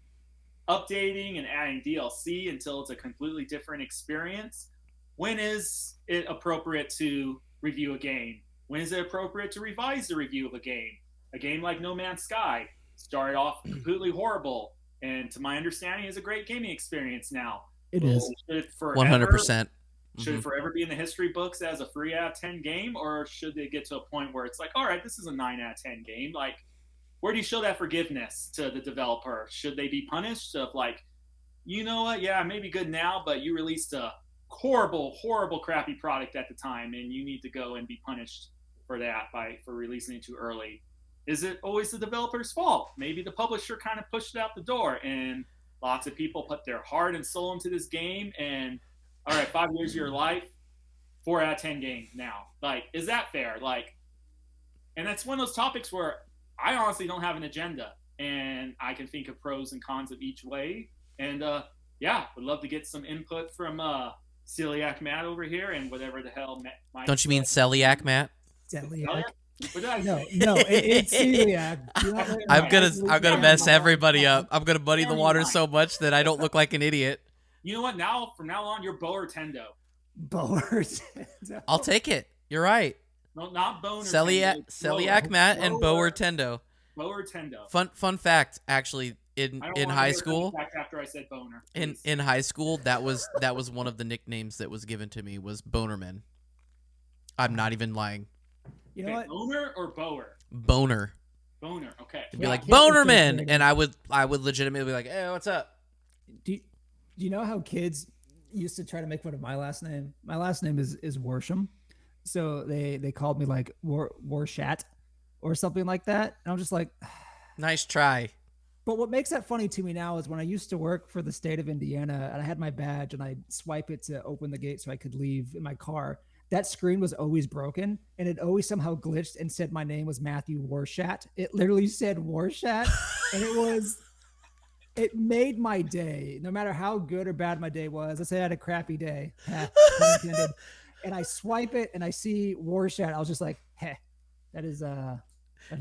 updating and adding DLC until it's a completely different experience. When is it appropriate to review a game? When is it appropriate to revise the review of a game? A game like No Man's Sky started off completely horrible, and to my understanding is a great gaming experience now. It is. Should it forever, 100%. Should it forever be in the history books as a 3 out of 10 game, or should they get to a point where it's like, all right, this is a 9 out of 10 game? Like, where do you show that forgiveness to the developer? Should they be punished of like, you know what, yeah, maybe good now, but you released a horrible, horrible, crappy product at the time, and you need to go and be punished for that for releasing it too early? Is it always the developer's fault? Maybe the publisher kind of pushed it out the door, and lots of people put their heart and soul into this game, and all right, 5 years of your life, 4 out of 10 game now. Like, is that fair? Like, and that's one of those topics where I honestly don't have an agenda, and I can think of pros and cons of each way. And yeah, would love to get some input from Celiac Matt over here, and whatever the hell Mike. Don't you mean Celiac, Matt? Celiac. What did I say? No, it's celiac. I'm gonna mess everybody up. I'm gonna muddy the water so much that I don't look like an idiot. You know what? Now, from now on, you're Boer Tendo. Boer. I'll take it. You're right. No, not Boner. Celiac Matt and Boer Tendo. Boer Tendo. Fun fact, actually, in high school. After I said boner. In high school, that was one of the nicknames that was given to me was Bonerman. I'm not even lying. You know what? Boner or Boer? Boner. Boner. Okay. It'd be like Bonerman, and I would legitimately be like, "Hey, what's up?" Do you know how kids used to try to make fun of my last name? My last name is Worsham, so they called me like Warshat or something like that, and I'm just like, nice try. But what makes that funny to me now is when I used to work for the state of Indiana, and I had my badge, and I'd swipe it to open the gate so I could leave in my car. That screen was always broken, and it always somehow glitched and said my name was Matthew Warshat. It literally said Warshat, and it made my day. No matter how good or bad my day was, let's say I had a crappy day, and I swipe it and I see Warshat, I was just like, hey, that is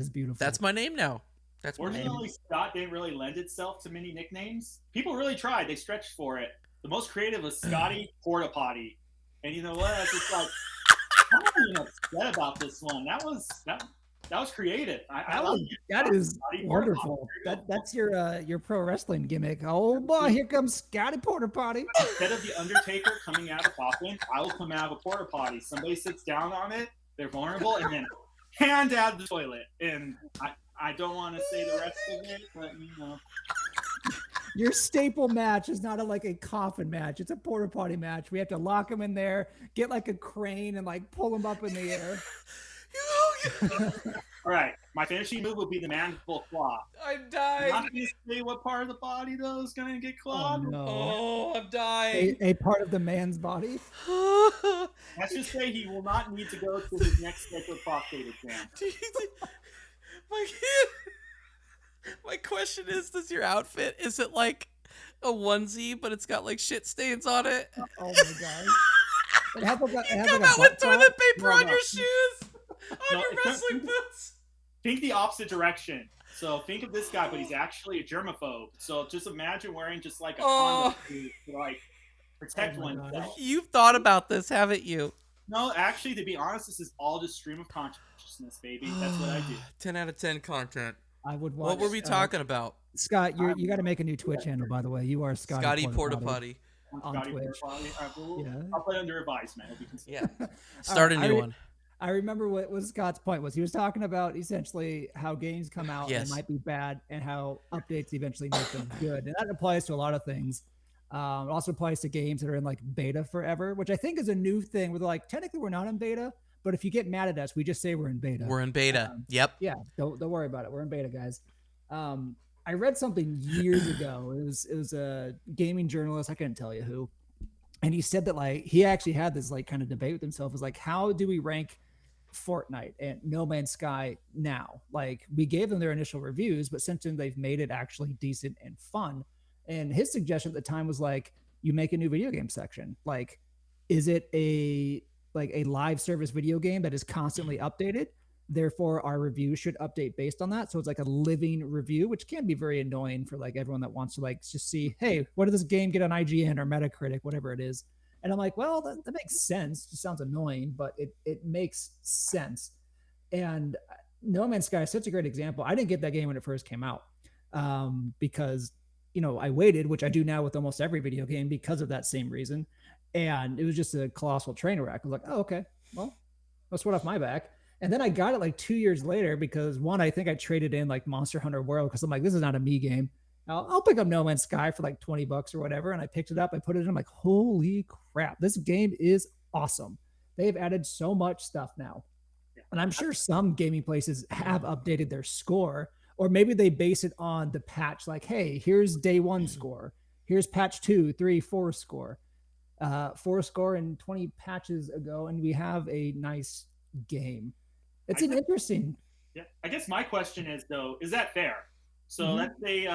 beautiful. That's my name now. That's my name. Fortunately, Scott didn't really lend itself to many nicknames. People really tried. They stretched for it. The most creative was Scotty Porta Potty. And you know what? I was just like, I'm not even upset about this one. That was creative. I That love was, it. that is Scotty wonderful. Porter Potty. That's your pro wrestling gimmick. Oh boy, here comes Scotty Porter Potty. Instead of the Undertaker coming out of a coffin, I will come out of a porta potty. Somebody sits down on it, they're vulnerable, and then hand out the toilet. And I don't want to say the rest of it, but you know. Your staple match is not like a coffin match. It's a porta potty match. We have to lock him in there, get like a crane and like pull him up in the air. All right, my finishing move would be the mandible claw. I'm I'm dying. not going to say what part of the body, though, is going to get clawed. Oh, no. Oh, I'm dying. A part of the man's body. Let's just say he will not need to go to his next scheduled prostate exam. My question is, does your outfit, is it like a onesie, but it's got like shit stains on it? Oh my god. It has like a, You it has come like a out with butt plug. toilet paper No, on no. your shoes, on No, your it's not- wrestling boots. Think the opposite direction. So think of this guy, but he's actually a germaphobe. So just imagine wearing just like a Oh. condom to like protect Oh my God. oneself. You've thought about this, haven't you? No, actually, to be honest, this is all just stream of consciousness, baby. That's what I do. 10 out of 10 content. I would watch. What were we talking about? Scott, you got to make a new Twitch handle, by the way. You are Scotty Porta Potty. On Scotty Twitch. Porter Potty. Yeah. I'll put it under advisement. It'll be considered. Yeah. Start a I new re- one. I remember what Scott's point was. He was talking about essentially how games come out Yes. and might be bad, and how updates eventually make them good. And that applies to a lot of things. It also applies to games that are in like beta forever, which I think is a new thing where they're like, technically we're not in beta, but if you get mad at us, we just say we're in beta. We're in beta. Yep. Yeah, don't worry about it. We're in beta, guys. I read something years ago. It was a gaming journalist. I couldn't tell you who, and he said that like he actually had this like kind of debate with himself. Is like, how do we rank Fortnite and No Man's Sky now? Like, we gave them their initial reviews, but since then they've made it actually decent and fun. And his suggestion at the time was like, you make a new video game section. Like, is it a live service video game that is constantly updated? Therefore, our review should update based on that. So it's like a living review, which can be very annoying for like everyone that wants to like just see, hey, what did this game get on IGN or Metacritic, whatever it is. And I'm like, well, that makes sense. It sounds annoying, but it makes sense. And No Man's Sky is such a great example. I didn't get that game when it first came out because, I waited, which I do now with almost every video game because of that same reason. And it was just a colossal train wreck. I was like, oh, okay, well, let's sweat off my back. And then I got it like 2 years later because one, I think I traded in like Monster Hunter World because I'm like, this is not a me game. I'll pick up No Man's Sky for like $20 or whatever. And I picked it up. I put it in. I'm like, holy crap, this game is awesome. They've added so much stuff now. And I'm sure some gaming places have updated their score, or maybe they base it on the patch. Like, hey, here's day one score. Here's patch 2, 3, 4 score. 4 score and 20 patches ago. And we have a nice game. It's an interesting. Yeah. I guess my question is, though, is that fair? So let's say,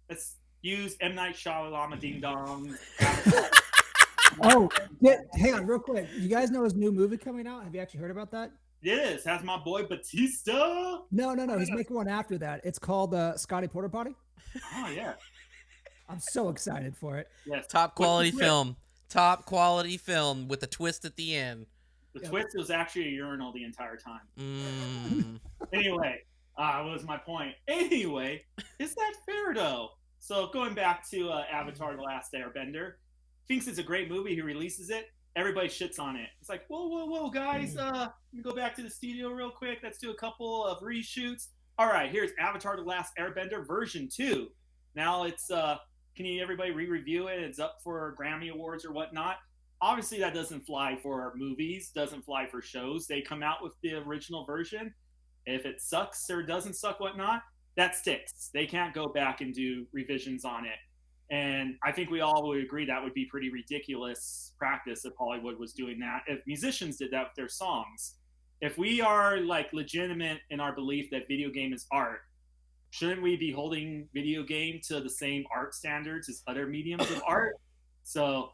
let's use M. Night Shyamalan Ding Dong. Oh, yeah, hang on real quick. You guys know his new movie coming out? Have you actually heard about that? It is. Has my boy Batista. No. He's making one after that. It's called Scotty Porta Potty. Oh, yeah. I'm so excited for it. Yes. Top quality What's the twist? film. Top quality film with a twist at the end. The twist was actually a urinal the entire time. Mm. Anyway, what was my point? Anyway, is that fair, though? So going back to Avatar The Last Airbender, thinks it's a great movie. He releases it. Everybody shits on it. It's like, whoa, guys. Let me go back to the studio real quick. Let's do a couple of reshoots. All right, here's Avatar The Last Airbender version 2. Now it's, everybody re-review it? It's up for Grammy Awards or whatnot. Obviously, that doesn't fly for movies, doesn't fly for shows. They come out with the original version. If it sucks or doesn't suck, whatnot, that sticks. They can't go back and do revisions on it. And I think we all would agree that would be pretty ridiculous practice if Hollywood was doing that. If musicians did that with their songs. If we are like legitimate in our belief that video game is art, shouldn't we be holding video game to the same art standards as other mediums of art? So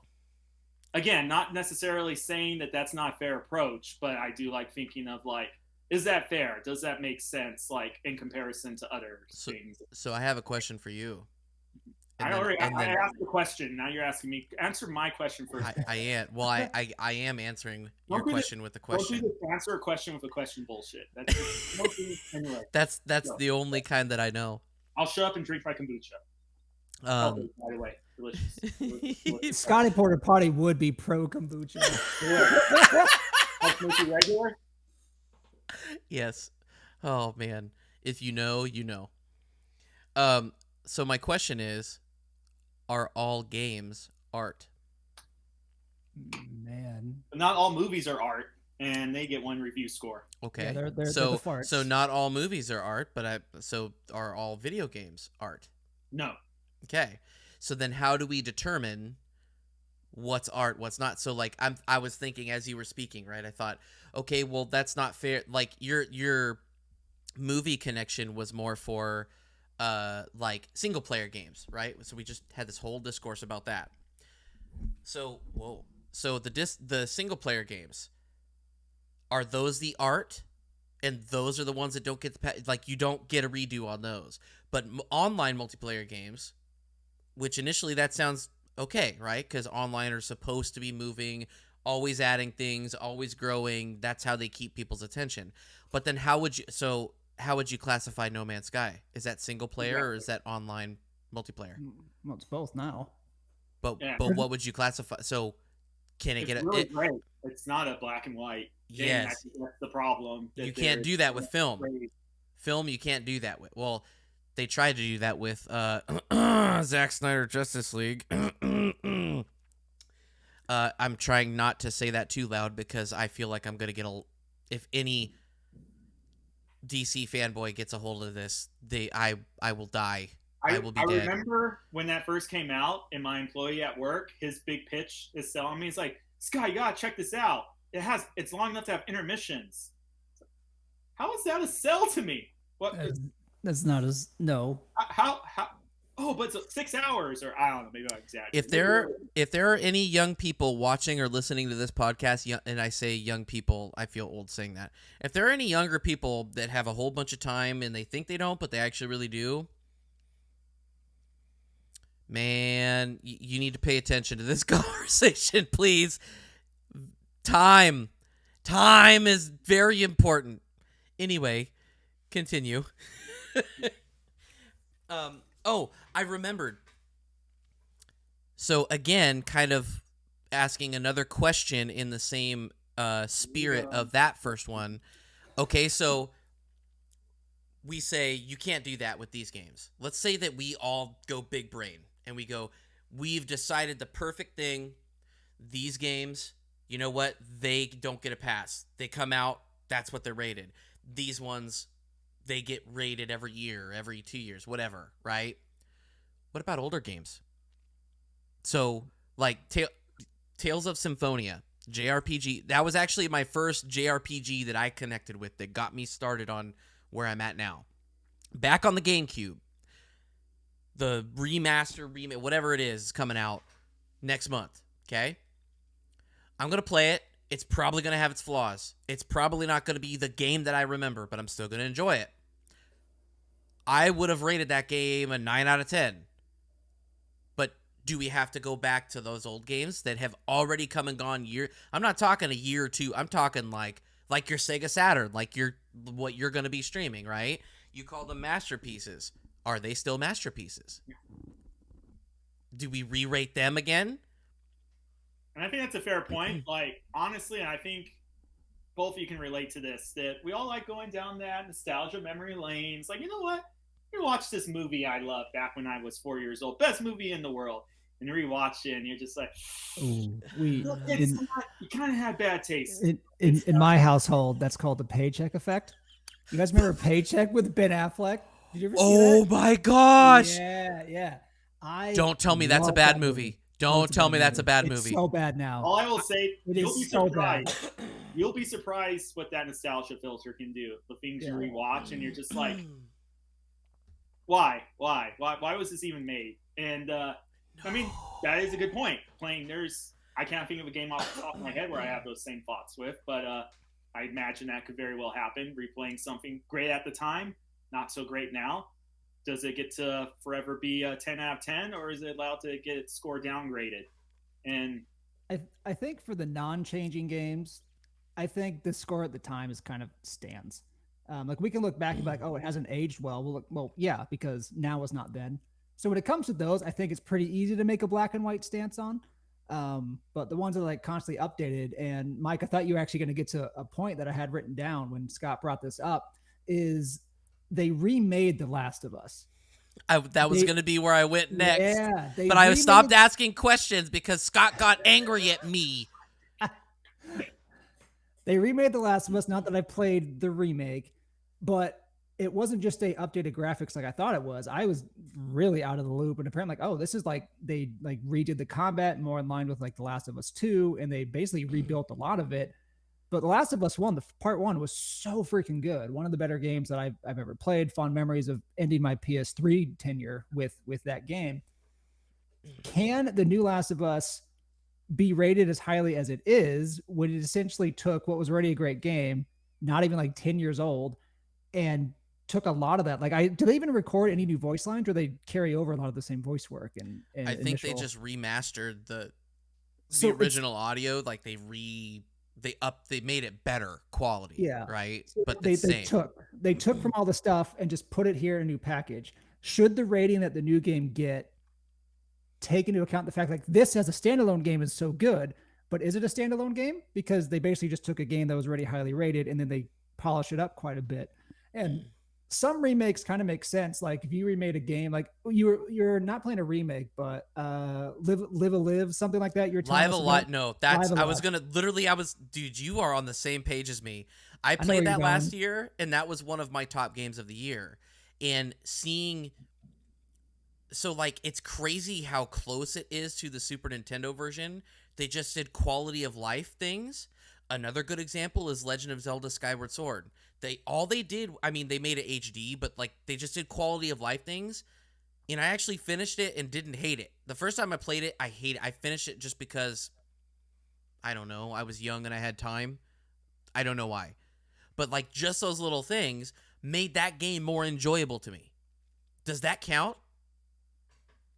again, not necessarily saying that that's not a fair approach, but I do like thinking of like, is that fair? Does that make sense? Like in comparison to other things? So I have a question for you. And I asked the question. Now you're asking me. Answer my question first. I am. Well, I am answering your question with a question. Don't do this answer a question with a question bullshit. That's anyway. That's the only kind that I know. I'll shut up and drink my kombucha. By the way, delicious. Scotty Porter Potty would be pro kombucha. Regular. Yes. Oh man, if you know, you know. So my question is, are all games art? Man, not all movies are art, and they get 1 review score. Okay. Yeah, they're so the farts. so not all movies are art, but so are all video games art? No. Okay. So then how do we determine what's art, what's not? So like I was thinking as you were speaking, right? I thought, okay, well that's not fair. Like your movie connection was more for like single player games, right? So we just had this whole discourse about that. So the single player games, are those the art? And those are the ones that don't get like you don't get a redo on those. But online multiplayer games, which initially that sounds okay, right? Because online are supposed to be moving, always adding things, always growing. That's how they keep people's attention. But then how would you classify No Man's Sky? Is that single player or is that online multiplayer? Well, it's both now. But what would you classify? So can it get really great. It's not a black and white. Yes, I think that's the problem. You can't do that with film. Film, you can't do that with. Well, they tried to do that with Zack Snyder Justice League. I'm trying not to say that too loud because I feel like I'm gonna get if any DC fanboy gets a hold of this, I will die. I will be dead. I remember when that first came out, and my employee at work, his big pitch is selling me. He's like, "Sky, you gotta check this out. It's long enough to have intermissions." How is that a sell to me? What? That's not as no. How? Oh, but it's 6 hours, or I don't know. Maybe I'm exaggerating. If there are any young people watching or listening to this podcast, and I say young people, I feel old saying that. If there are any younger people that have a whole bunch of time and they think they don't, but they actually really do, man, you need to pay attention to this conversation, please. Time is very important. Anyway, continue. I remembered. So again, kind of asking another question in the same spirit of that first one. Okay, so we say you can't do that with these games. Let's say that we all go big brain and we go, we've decided the perfect thing. These games, you know what? They don't get a pass. They come out, that's what they're rated. These ones, they get rated every year, every 2 years, whatever, right? What about older games? So, like Tales of Symphonia, JRPG. That was actually my first JRPG that I connected with that got me started on where I'm at now. Back on the GameCube. The remaster, whatever it is coming out next month, okay? I'm going to play it. It's probably going to have its flaws. It's probably not going to be the game that I remember, but I'm still going to enjoy it. I would have rated that game a 9 out of 10. But do we have to go back to those old games that have already come and gone I'm not talking a year or two. I'm talking like your Sega Saturn, like what you're going to be streaming, right? You call them masterpieces. Are they still masterpieces? Do we re-rate them again? And I think that's a fair point. Like, honestly, and I think both of you can relate to this, that we all like going down that nostalgia memory lanes. Like, you know what? You watch this movie I loved back when I was 4 years old. Best movie in the world. And you rewatch it, and you're just like, you kind of had bad taste. In my household, that's called the paycheck effect. You guys remember Paycheck with Ben Affleck? Did you ever see that? Oh, my gosh. Yeah. Don't tell me that's a bad movie. Don't tell me that's a bad movie. It's so bad now. All I will say, you'll be so surprised. You'll be surprised what that nostalgia filter can do. The things you rewatch, and you're just like, why was this even made? And I mean, that is a good point. I can't think of a game off the top of my head where I have those same thoughts with, but I imagine that could very well happen. Replaying something great at the time, not so great now. does it get to forever be a 10 out of 10, or is it allowed to get its score downgraded? And I think for the non-changing games, I think the score at the time is kind of stands. Like we can look back and be like, oh, it hasn't aged well. Well, yeah, because now is not then. So when it comes to those, I think it's pretty easy to make a black and white stance on. But the ones that are like constantly updated, and Mike, I thought you were actually going to get to a point that I had written down when Scott brought this up, is they remade The Last of Us. That was going to be where I went next. Yeah, but I stopped asking questions because Scott got angry at me. They remade The Last of Us. Not that I played the remake, but it wasn't just a updated graphics like I thought it was. I was really out of the loop, and apparently, like, oh, this is like they like redid the combat more in line with like The Last of Us 2, and they basically rebuilt a lot of it. But The Last of Us 1, the part 1 was so freaking good. One of the better games that I've ever played. Fond memories of ending my PS3 tenure with that game. Can the new Last of Us be rated as highly as it is when it essentially took what was already a great game, not even like 10 years old, and took a lot of that? Like, do they even record any new voice lines, or they carry over a lot of the same voice work? And I think they just remastered the original audio. Like they made it better quality. Yeah. Right. So but they took from all the stuff and just put it here in a new package. Should the rating that the new game get take into account the fact like this as a standalone game is so good, but is it a standalone game? Because they basically just took a game that was already highly rated and then they polish it up quite a bit. And some remakes kind of make sense. Like if you remade a game, like you're not playing a remake, but live something like that. You're Live a Lot. No, that's Live I was gonna literally. Dude, you are on the same page as me. I played that last year, and that was one of my top games of the year. And seeing, so like it's crazy how close it is to the Super Nintendo version. They just did quality of life things. Another good example is Legend of Zelda Skyward Sword. They did, I mean, they made it HD, but like they just did quality of life things. And I actually finished it and didn't hate it. The first time I played it, I hated it. I finished it just because, I don't know, I was young and I had time. I don't know why. But like just those little things made that game more enjoyable to me. Does that count?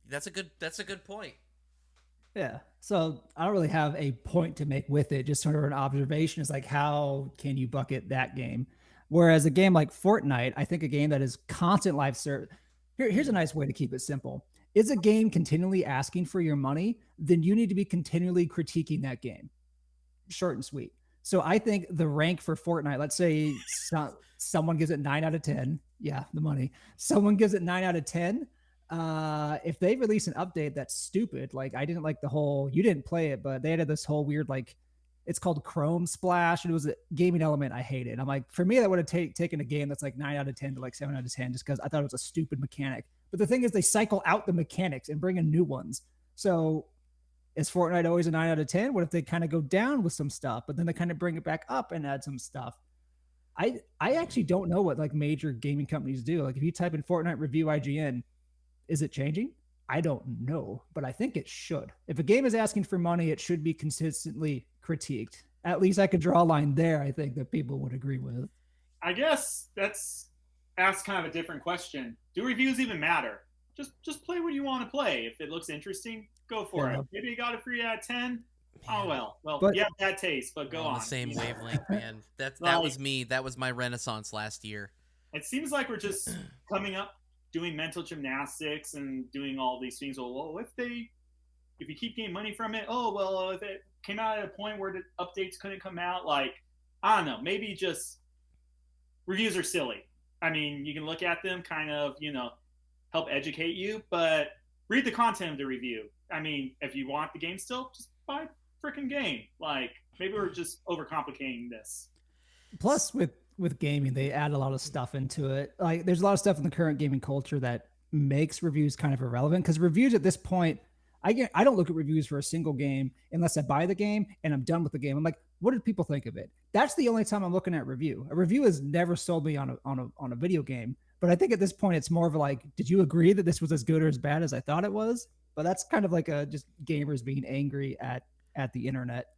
That's a good point. Yeah. So I don't really have a point to make with it. Just sort of an observation is like, how can you bucket that game? Whereas a game like Fortnite, I think a game that is constant live service. Here's a nice way to keep it simple. Is a game continually asking for your money? Then you need to be continually critiquing that game. Short and sweet. So I think the rank for Fortnite, let's say someone gives it 9 out of 10. Yeah, the money. Someone gives it 9 out of 10. If they release an update that's stupid, like I didn't like you didn't play it, but they added this whole weird, like it's called Chrome Splash. And it was a gaming element I hated. I'm like, for me, that would have taken a game that's like 9 out of 10 to like 7 out of 10, just because I thought it was a stupid mechanic. But the thing is, they cycle out the mechanics and bring in new ones. So is Fortnite always a 9 out of 10? What if they kind of go down with some stuff, but then they kind of bring it back up and add some stuff? I actually don't know what like major gaming companies do. Like if you type in Fortnite review IGN, is it changing? I don't know, but I think it should. If a game is asking for money, it should be consistently critiqued. At least I could draw a line there, I think, that people would agree with. I guess that's ask kind of a different question. Do reviews even matter? Just play what you want to play. If it looks interesting, go for it. Maybe you got a 3 out of 10. Oh well. Well, you have bad taste, but go on. The same wavelength, man. That was me. That was my renaissance last year. It seems like we're just coming up doing mental gymnastics and doing all these things. Well, if you keep getting money from it, if it came out at a point where the updates couldn't come out, like, I don't know, maybe just reviews are silly. I mean, you can look at them, kind of, help educate you, but read the content of the review. I mean, if you want the game still, just buy a freaking game. Like, maybe we're just overcomplicating this. Plus, with gaming, they add a lot of stuff into it. Like there's a lot of stuff in the current gaming culture that makes reviews kind of irrelevant, because reviews at this point, I don't look at reviews for a single game unless I buy the game and I'm done with the game. I'm like, what did people think of it? That's the only time I'm looking at review. A review has never sold me on a video game. But I think at this point, it's more of like, did you agree that this was as good or as bad as I thought it was? But that's kind of like just gamers being angry at the internet.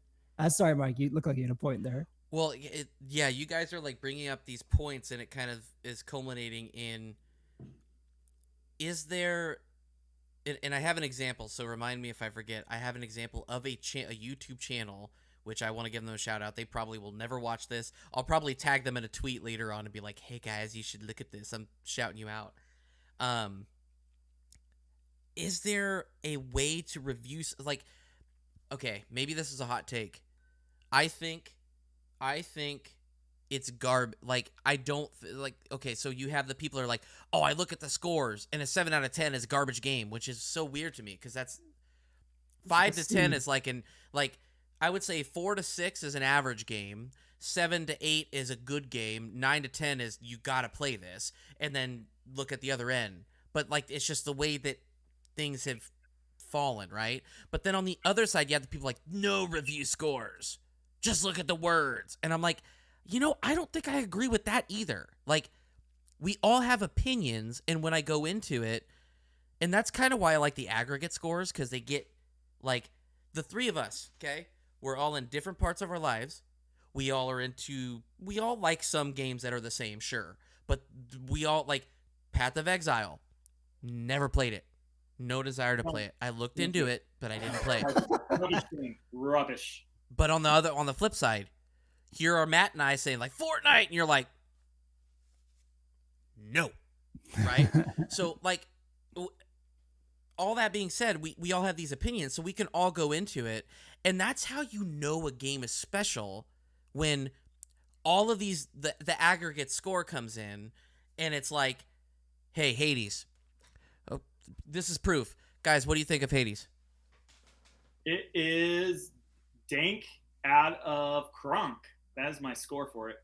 Sorry, Mike, you look like you had a point there. Well, you guys are like bringing up these points, and it kind of is culminating in is there, and I have an example, so remind me if I forget. I have an example of a YouTube channel, which I want to give them a shout out. They probably will never watch this. I'll probably tag them in a tweet later on and be like, hey guys, you should look at this. I'm shouting you out. Is there a way to review, like, okay, maybe this is a hot take. I think it's like, I don't like, okay, so you have the people who are like, oh, I look at the scores and a 7 out of 10 is a garbage game, which is so weird to me, because that's 5 to 10 is like I would say 4 to 6 is an average game, 7 to 8 is a good game, 9 to 10 is you gotta play this, and then look at the other end. But like, it's just the way that things have fallen, right? But then on the other side, you have the people like, no review scores, just look at the words. And I'm like, I don't think I agree with that either. Like, we all have opinions, and when I go into it, and that's kind of why I like the aggregate scores, because they get, like, the three of us, okay? We're all in different parts of our lives. We all like some games that are the same, sure. But we all, like, Path of Exile, never played it. No desire to play it. I looked into it, but I didn't play it. Rubbish. But on the flip side, here are Matt and I saying, like, Fortnite, and you're like, no, right? So, like, all that being said, we all have these opinions, so we can all go into it, and that's how you know a game is special, when all of these, the aggregate score comes in, and it's like, hey, Hades, oh, this is proof. Guys, what do you think of Hades? It is dank out of crunk. That is my score for it.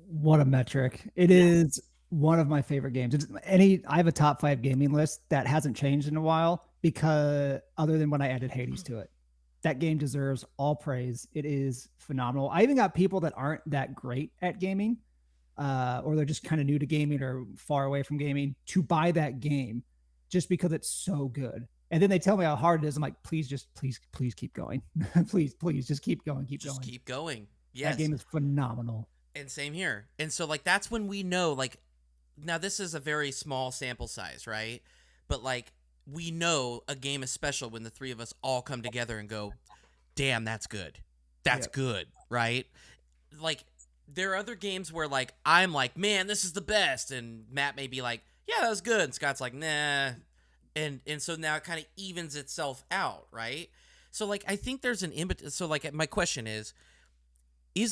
What a metric. It is one of my favorite games. I have a top 5 gaming list that hasn't changed in a while, because other than when I added Hades to it. That game deserves all praise. It is phenomenal. I even got people that aren't that great at gaming, or they're just kind of new to gaming or far away from gaming, to buy that game just because it's so good. And then they tell me how hard it is. I'm like, please keep going. please, just keep going. Just keep going. Yes. That game is phenomenal. And same here. And so, like, that's when we know, like, now this is a very small sample size, right? But, like, we know a game is special when the three of us all come together and go, damn, that's good. That's good, right? Like, there are other games where, like, I'm like, man, this is the best. And Matt may be like, yeah, that was good. And Scott's like, nah. And so now it kind of evens itself out, right? So, like, I think there's so, like, my question is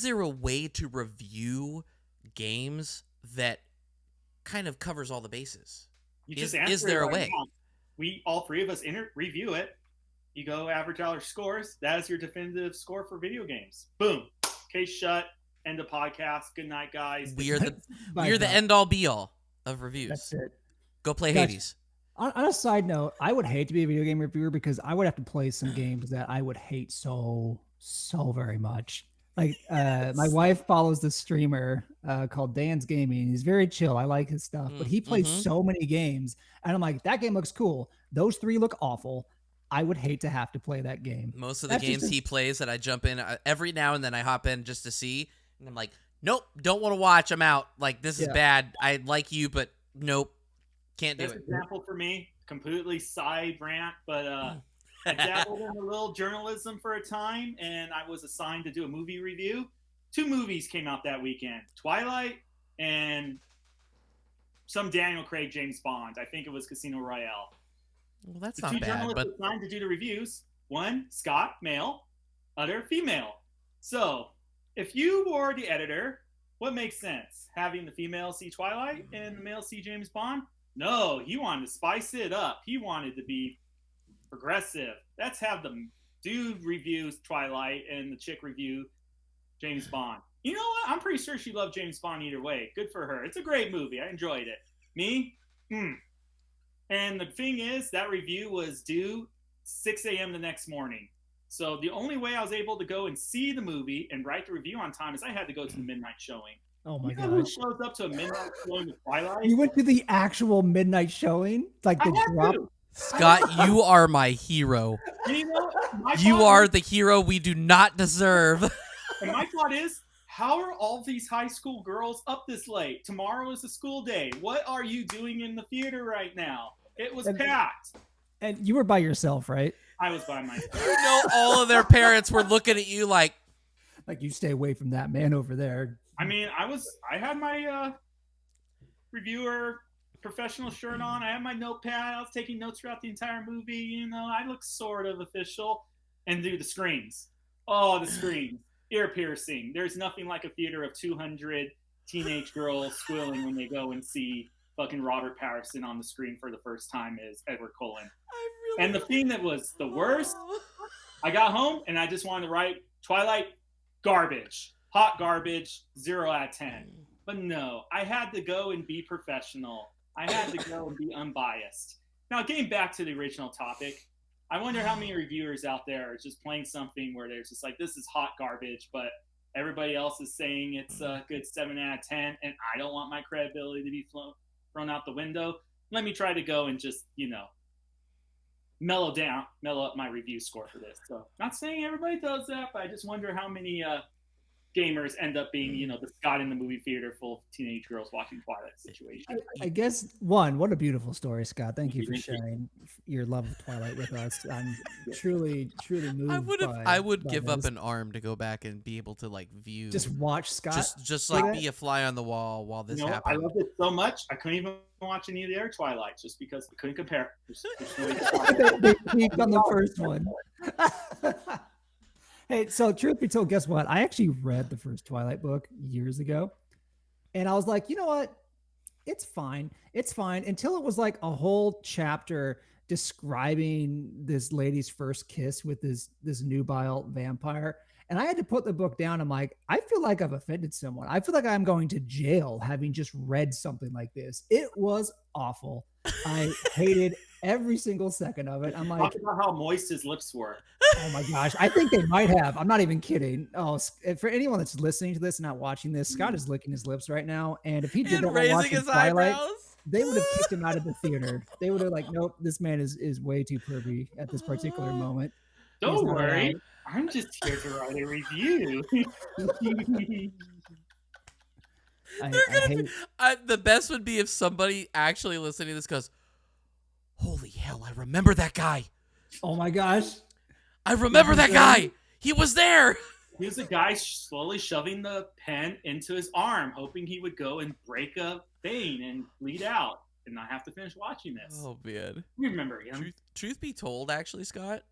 there a way to review games that kind of covers all the bases? Is there a way? Now. We all three of us review it. You go average dollar scores. That is your definitive score for video games. Boom. Case shut. End of podcast. Good night, guys. We're the end all be all of reviews. That's it. Go play Hades. On a side note, I would hate to be a video game reviewer, because I would have to play some games that I would hate so very much. Like, my wife follows this streamer called Dan's Gaming. He's very chill. I like his stuff, but he plays so many games, and I'm like, that game looks cool. Those 3 look awful. I would hate to have to play that game. Most of the games he plays that I jump in, every now and then I hop in just to see, and I'm like, nope, don't want to watch. I'm out. Like, this is bad. I like you, but nope, can't do it. Example for me, completely side rant, but I dabbled in a little journalism for a time, and I was assigned to do a movie review. 2 movies came out that weekend: Twilight and some Daniel Craig James Bond. I think it was Casino Royale. Well, that's the not 2 bad. journalists But assigned to do the reviews. One, Scott, male; other, female. So, if you were the editor, what makes sense? Having the female see Twilight and the male see James Bond? No, he wanted to spice it up. He wanted to be progressive. Let's have the dude review Twilight and the chick review James Bond. You know what? I'm pretty sure she loved James Bond either way. Good for her. It's a great movie. I enjoyed it. Me? And the thing is, that review was due 6 a.m. the next morning. So the only way I was able to go and see the movie and write the review on time is I had to go to the midnight showing. Oh my God! Who shows up to a midnight showing of Twilight? You went to the actual midnight showing, like the drop. Scott, you are my hero. You know, you are the hero we do not deserve. And my thought is, how are all these high school girls up this late? Tomorrow is a school day. What are you doing in the theater right now? It was packed. And you were by yourself, right? I was by myself. You know, all of their parents were looking at you like you stay away from that man over there. I mean, I had my reviewer professional shirt on. I had my notepad. I was taking notes throughout the entire movie. You know, I look sort of official. And do the screams. Oh, the screams. Ear piercing. There's nothing like a theater of 200 teenage girls squealing when they go and see fucking Robert Pattinson on the screen for the first time as Edward Cullen. And the thing that was the worst, I got home and I just wanted to write Twilight garbage. Hot garbage, 0 out of 10. But no, I had to go and be professional. I had to go and be unbiased. Now, getting back to the original topic, I wonder how many reviewers out there are just playing something where they're just like, this is hot garbage, but everybody else is saying it's a good 7 out of 10, and I don't want my credibility to be thrown out the window. Let me try to go and just, mellow up my review score for this. So, not saying everybody does that, but I just wonder how many gamers end up being, the Scott in the movie theater full of teenage girls watching Twilight situation. I guess, what a beautiful story, Scott. Thank you for sharing your love of Twilight with us. I'm truly moved. I would give up an arm to go back and be able to view. Just watch Scott. Just be a fly on the wall while this happened. I loved it so much I couldn't even watch any of the other Twilights just because I couldn't compare. They peaked on the first one. Hey, so truth be told, guess what? I actually read the first Twilight book years ago. And I was like, you know what? It's fine. It's fine. Until it was like a whole chapter describing this lady's first kiss with this nubile vampire. And I had to put the book down. I'm like, I feel like I've offended someone. I feel like I'm going to jail having just read something like this. It was awful. I hated every single second of it. I'm like, talk about how moist his lips were. Oh my gosh, I think they might have. I'm not even kidding. Oh, for anyone that's listening to this and not watching this, Scott is licking his lips right now. And if he did that while watching Twilight, they would have kicked him out of the theater. They would have nope, this man is way too pervy at this particular moment. Don't worry, I'm just here to write a review. The best would be if somebody actually listening to this goes, "Holy hell, I remember that guy." Oh my gosh. I remember that guy. He was there. He was a guy slowly shoving the pen into his arm, hoping he would go and break a vein and bleed out and not have to finish watching this. Oh, man. You remember him. Truth be told, actually, Scott,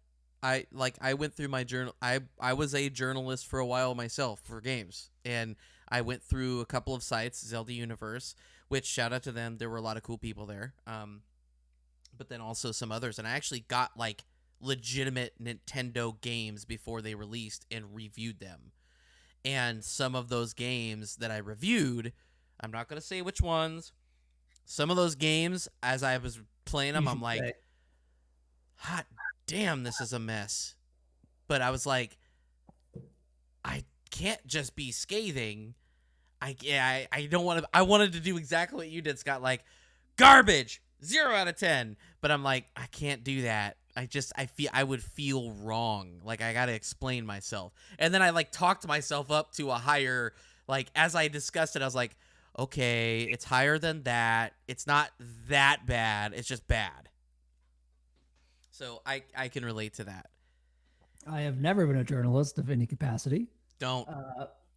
I went through my journal. I was a journalist for a while myself for games, and I went through a couple of sites, Zelda Universe, which shout out to them. There were a lot of cool people there. But then also some others, and I actually got legitimate Nintendo games before they released and reviewed them. And some of those games that I reviewed, I'm not going to say which ones. Some of those games, as I was playing them, I'm like, hot damn, this is a mess. But I was like, I can't just be scathing. I don't want to. I wanted to do exactly what you did, Scott. Garbage, 0 out of 10. But I'm like, I can't do that. I would feel wrong. I got to explain myself. And then I talked myself up to a higher, as I discussed it, I was like, okay, it's higher than that. It's not that bad. It's just bad. So I can relate to that. I have never been a journalist of any capacity. Don't.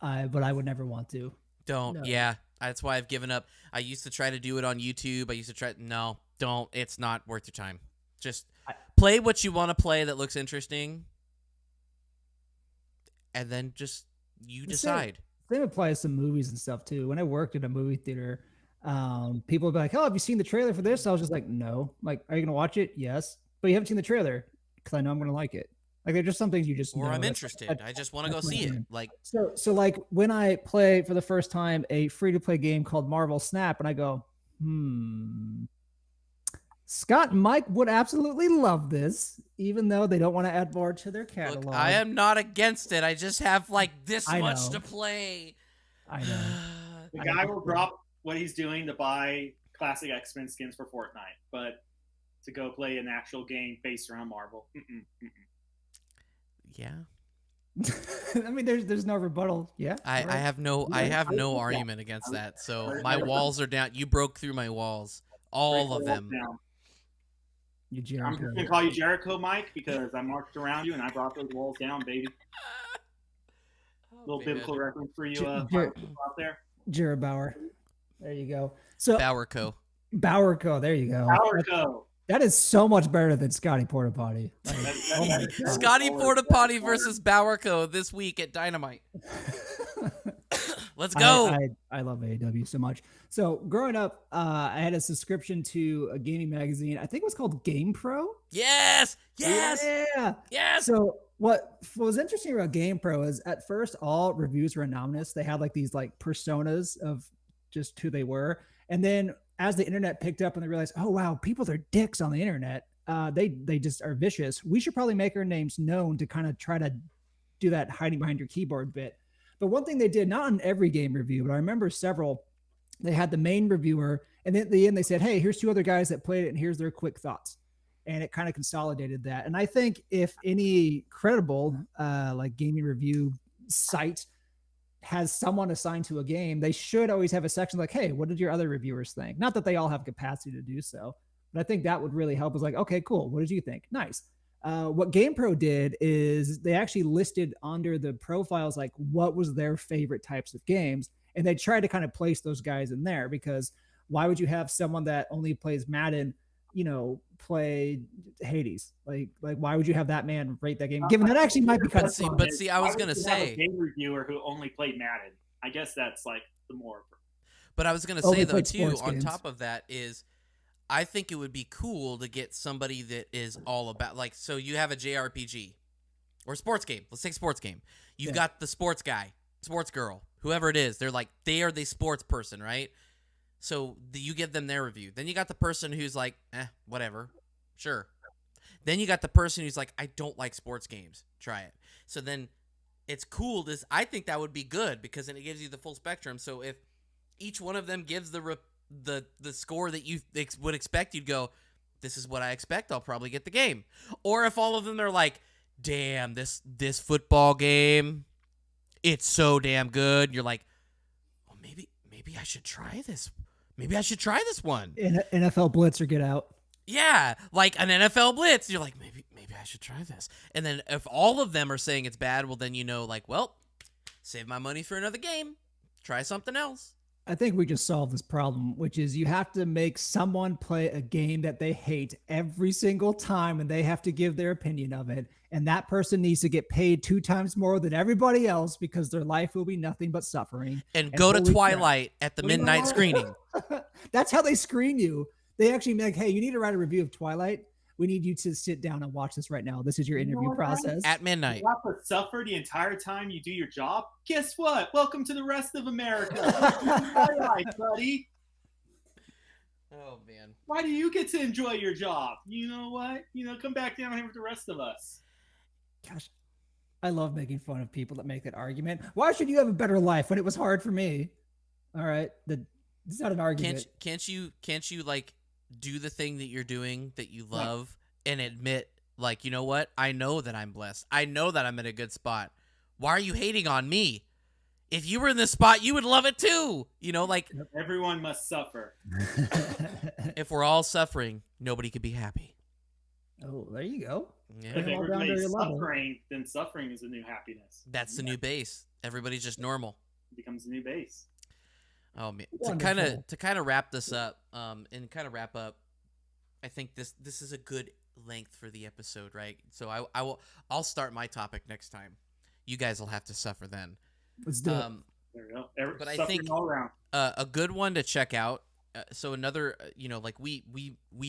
But I would never want to. Don't. No. Yeah. That's why I've given up. I used to try to do it on YouTube. No, don't. It's not worth your time. Just play what you want to play that looks interesting, and then just you decide. Same applies to movies and stuff too. When I worked at a movie theater, people would be like, "Oh, have you seen the trailer for this?" I was just like, "No." Are you gonna watch it? Yes, but you haven't seen the trailer because I know I'm gonna like it. They're just some things you just. Or know. I'm interested. I just want to go see it. So when I play for the first time a free-to-play game called Marvel Snap, and I go, Scott and Mike would absolutely love this, even though they don't want to add more to their catalog. Look, I am not against it. I just have this much to play. I know. The guy will drop what he's doing to buy classic X-Men skins for Fortnite, but to go play an actual game based around Marvel. Yeah. I mean, there's no rebuttal. Yeah. I right. have no argument against that. So my walls are down. You broke through my walls, all of them. Down. You I'm just gonna call you Jericho, Mike, because I marched around you and I brought those walls down, baby. Little biblical reference for you out there. Jared Bauer. There you go. So Bowerco. There you go. Bowerco. That is so much better than Scotty Porta Potty. Scotty Porta Potty versus Bowerco this week at Dynamite. Let's go. I love AEW so much. So growing up, I had a subscription to a gaming magazine. I think it was called Game Pro. Yes. Yeah. So what was interesting about Game Pro is at first all reviews were anonymous. They had like these like personas of just who they were. And then as the internet picked up and they realized, oh wow, people are dicks on the internet. They just are vicious. We should probably make our names known to kind of try to do that hiding behind your keyboard bit. But one thing they did, not on every game review, but I remember several, they had the main reviewer, and then at the end they said, hey, here's 2 other guys that played it, and here's their quick thoughts. And it kind of consolidated that. And I think if any credible like gaming review site has someone assigned to a game, they should always have a section like, hey, what did your other reviewers think? Not that they all have capacity to do so, but I think that would really help. Is like, okay, cool. What did you think? Nice. What GamePro did is they actually listed under the profiles like what was their favorite types of games, and they tried to kind of place those guys in there, because why would you have someone that only plays Madden, play Hades? Like why would you have that man rate that game? Given that actually might be kind of fun. But see, I was gonna say a game reviewer who only played Madden. I guess that's like the more. But I was gonna say though too, on top of that is, I think it would be cool to get somebody that is all about, like, so you have a JRPG or sports game. Let's take sports game. You've got the sports guy, sports girl, whoever it is. They are the sports person, right? So you give them their review. Then you got the person who's like, whatever, sure. Then you got the person who's like, I don't like sports games. Try it. So then it's cool. I think that would be good, because then it gives you the full spectrum. So if each one of them gives the score that you would expect, you'd go, this is what I expect, I'll probably get the game. Or if all of them are like, damn, this football game, it's so damn good, you're like, well, maybe I should try this. Maybe I should try this one. NFL Blitz or Get Out. Yeah, like an NFL Blitz. You're like, maybe I should try this. And then if all of them are saying it's bad, well, then like, well, save my money for another game. Try something else. I think we just solved this problem, which is you have to make someone play a game that they hate every single time, and they have to give their opinion of it. And that person needs to get paid 2 times more than everybody else, because their life will be nothing but suffering. And go to Twilight at the midnight screening. That's how they screen you. They actually make, hey, you need to write a review of Twilight. We need you to sit down and watch this right now. This is your interview process. At midnight. You have to suffer the entire time you do your job? Guess what? Welcome to the rest of America. Twilight, buddy. Oh, man. Why do you get to enjoy your job? You know what? Come back down here with the rest of us. Gosh, I love making fun of people that make that argument. Why should you have a better life when it was hard for me? All right. It's not an argument. Can't you like do the thing that you're doing that you love and admit, like, you know what? I know that I'm blessed. I know that I'm in a good spot. Why are you hating on me? If you were in this spot, you would love it too. Like everyone must suffer. If we're all suffering, nobody could be happy. Oh, there you go. Yeah. If everybody's suffering, then suffering is the new happiness. That's the new base. Everybody's just normal. It becomes the new base. Oh man, to kind of wrap this up, and kind of wrap up, I think this is a good length for the episode, right? So I'll start my topic next time. You guys will have to suffer then. Let's do it. There we go. But I think all around. A good one to check out. So another, like we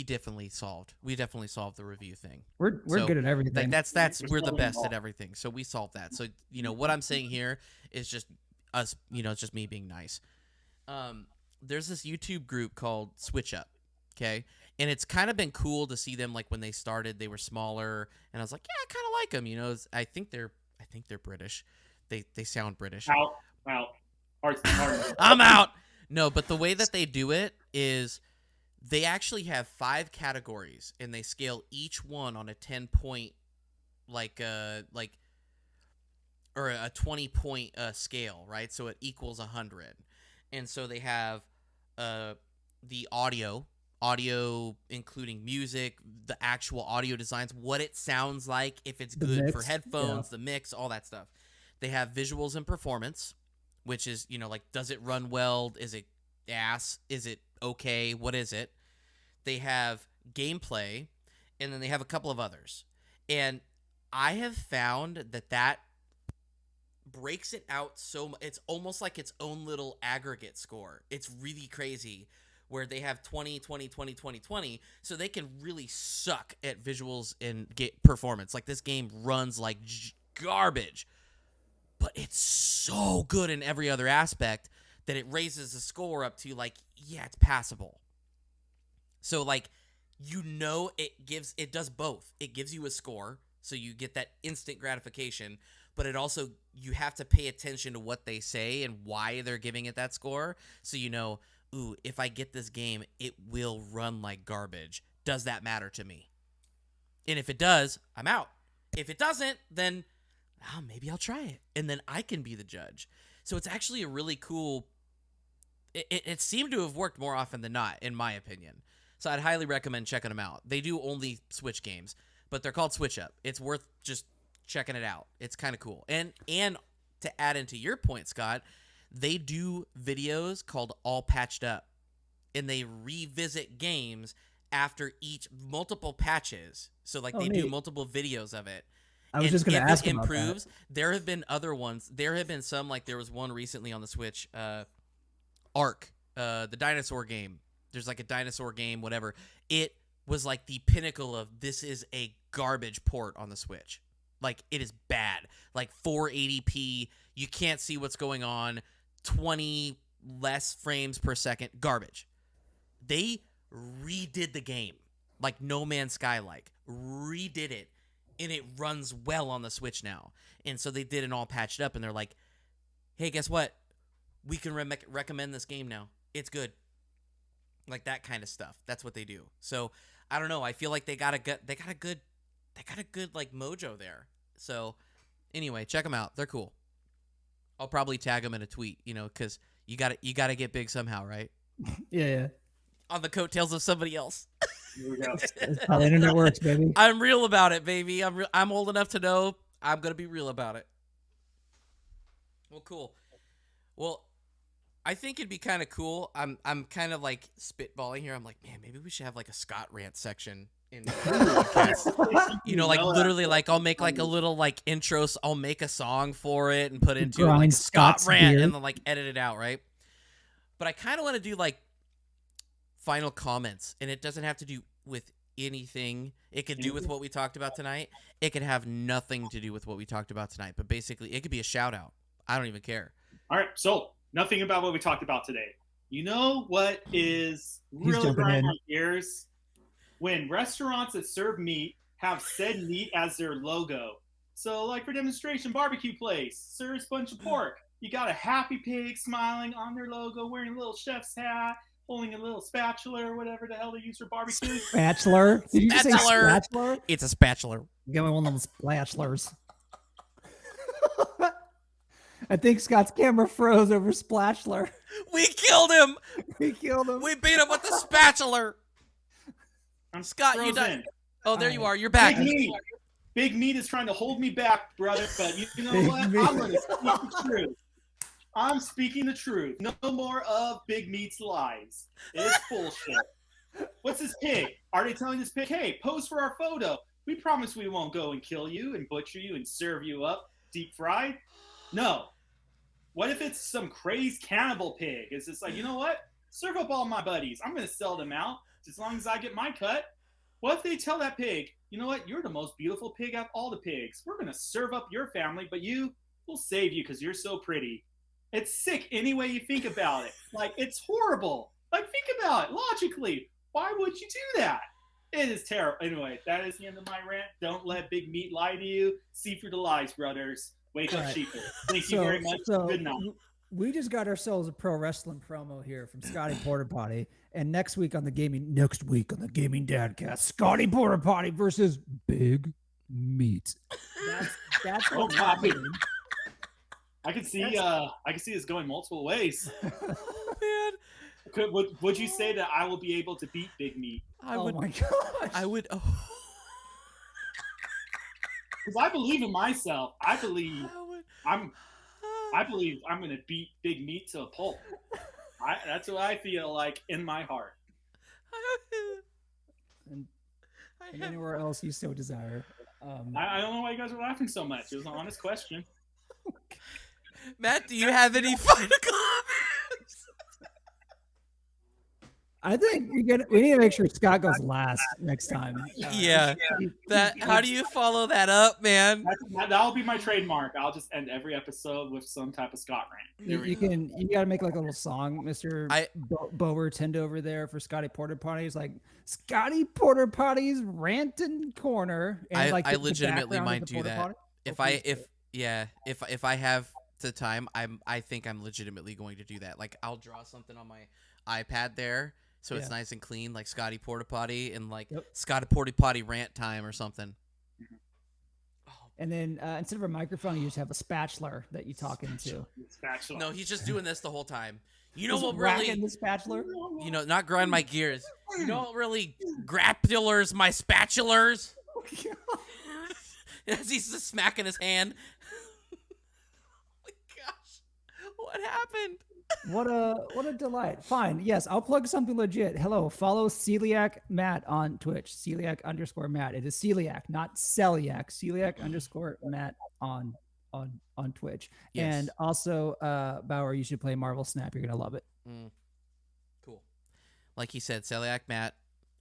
definitely solved the review thing. We're good at everything. Like that's we're the best at everything. So we solved that. So what I'm saying here is just us. It's just me being nice. There's this YouTube group called Switch Up, okay? And it's kind of been cool to see them, like, when they started, they were smaller, and I was like, yeah, I kind of like them, I think they're British. They sound British. Out. I'm out. No, but the way that they do it is they actually have 5 categories, and they scale each one on a 10-point, or a 20-point scale, right? So it equals 100. And so they have the audio including music, the actual audio designs, what it sounds like, if it's The good for mix, headphones, the mix, all that stuff. They have visuals and performance, which is, like, does it run well? Is it ass? Is it okay? What is it? They have gameplay, and then they have a couple of others. And I have found that breaks it out so much. It's almost like its own little aggregate score. It's really crazy where they have 20, 20, 20, 20, 20, so they can really suck at visuals and get performance. Like, this game runs like garbage, but it's so good in every other aspect that it raises the score up to, like, yeah, it's passable. So, like, it does both. It gives you a score, so you get that instant gratification, but it also, you have to pay attention to what they say and why they're giving it that score, so ooh, if I get this game, it will run like garbage. Does that matter to me? And if it does, I'm out. If it doesn't, then maybe I'll try it, and then I can be the judge. So it's actually a really cool. It seemed to have worked more often than not, in my opinion. So I'd highly recommend checking them out. They do only Switch games, but they're called Switch Up. It's worth just checking it out. It's kind of cool. And to add into your point, Scott, they do videos called All Patched Up, and they revisit games after multiple patches. So, like, they do multiple videos of it. I was just going to ask if it about improves, that. there have been other ones. There have been some, like, there was one recently on the Switch, Ark, the dinosaur game. There's, like, a dinosaur game, whatever. It was, like, the pinnacle of, this is a garbage port on the Switch. Like, it is bad. Like, 480p, you can't see what's going on, 20 less frames per second, garbage. They redid the game, like No Man's Sky, redid it, and it runs well on the Switch now. And so they did an all patched up, and they're like, hey, guess what? We can recommend this game now. It's good. Like, that kind of stuff. That's what they do. So I don't know. I feel like they got a good like mojo there. So anyway, check them out. They're cool. I'll probably tag them in a tweet, because you got to get big somehow, right? Yeah. On the coattails of somebody else. Here we go. That's how the internet works, baby. I'm real about it, baby. I'm old enough to know I'm gonna be real about it. Well, cool. Well, I think it'd be kind of cool. I'm kind of like spitballing here. I'm like, man, maybe we should have like a Scott rant section in the podcast. Like literally, like I'll make like a little like intro. I'll make a song for it and put it into like Scott rant and then like edit it out, right? But I kind of want to do like final comments, and it doesn't have to do with anything. It could do with what we talked about tonight. It could have nothing to do with what we talked about tonight, but basically it could be a shout out. I don't even care. All right, so nothing about what we talked about today. You know what is really grinding my ears? When restaurants that serve meat have said meat as their logo. So, like for demonstration, barbecue place serves a bunch of pork. You got a happy pig smiling on their logo, wearing a little chef's hat, holding a little spatula or whatever the hell they use for barbecue. Spatula? Did you say spatula? It's a spatula. Give me one of those spatulas. I think Scott's camera froze over spatula. We killed him. We killed him. We beat him with the spatula. I'm Scott, frozen. you died. Oh, there you are. You're back. Big Meat is trying to hold me back, brother, but you know what? I'm going to speak the truth. I'm speaking the truth. No more of Big Meat's lies. It's bullshit. What's this pig? Are they telling this pig, hey, pose for our photo? We promise we won't go and kill you and butcher you and serve you up deep fried? No. What if it's some crazed cannibal pig? It's just like, you know what? Serve up all my buddies. I'm going to sell them out as long as I get my cut. What if they tell that pig, you know what? You're the most beautiful pig out of all the pigs. We're going to serve up your family, but we'll save you because you're so pretty. It's sick any way you think about it. Like, it's horrible. Like, think about it logically. Why would you do that? It is terrible. Anyway, that is the end of my rant. Don't let Big Meat lie to you. See through the lies, brothers. Wake up, sheeple. Thank you very much. Good night. We just got ourselves a pro wrestling promo here from Scotty Porter Potty. And next week on the Gaming Dadcast, Scotty Porter Potty versus Big Meat. That's what I mean. I can see this going multiple ways. Oh, man. Would you say that I will be able to beat Big Meat? Oh my gosh. I would. Oh. Because I believe in myself. I believe I'm going to beat Big Meat to a pulp. That's what I feel like in my heart. And anywhere else you so desire. I don't know why you guys are laughing so much. It was an honest question. Matt, do you have any final comments? I think we need to make sure Scott goes last next time. Yeah. How do you follow that up, man? That'll be my trademark. I'll just end every episode with some type of Scott rant. You got to make like a little song, Mr. Bower Tend over there for Scotty Porter Potty's like Scotty Porter Potty's ranting corner. And I legitimately might do that. Potty. If I have the time, I think I'm legitimately going to do that. Like I'll draw something on my iPad there. So it's nice and clean, like Scotty Porta Potty and like Scotty Porta Potty rant time or something. And then instead of a microphone, you just have a spatula that you talk into. Spatula. No, he's just doing this the whole time. You know what really? really? The spatula? You know, not grind my gears. You know what really grapplers my spatulars? As he's just smacking his hand. Oh my gosh, what happened? What a delight. Fine. Yes, I'll plug something legit. Hello, follow Celiac Matt on Twitch. Celiac_Matt. It is Celiac, not Celiac. Celiac_Matt on Twitch. Yes. And also, Bauer, you should play Marvel Snap. You're gonna love it. Cool. Like he said, Celiac Matt,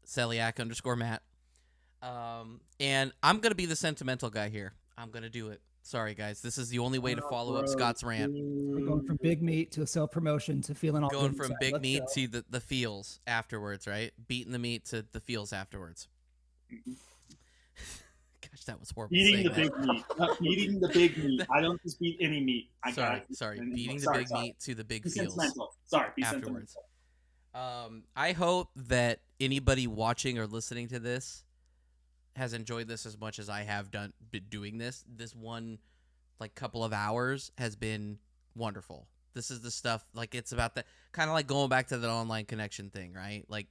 Celiac_Matt. And I'm gonna be the sentimental guy here. I'm gonna do it. Sorry, guys. This is the only way to follow up Scott's rant. We're going from big meat to self-promotion to feeling all Going good from inside. big Let's meat go. to the feels afterwards, right? Beating the meat to the feels afterwards. Gosh, that was horrible. Eating the saying big meat. Eating the big meat. I don't just eat any meat. Sorry. Beating the big meat to the big Be feels sentimental. Sorry, be afterwards. sentimental. I hope that anybody watching or listening to this has enjoyed this as much as I have been doing this. This one couple of hours has been wonderful. This is the stuff, like, it's about the kind of like going back to the online connection thing, right? Like,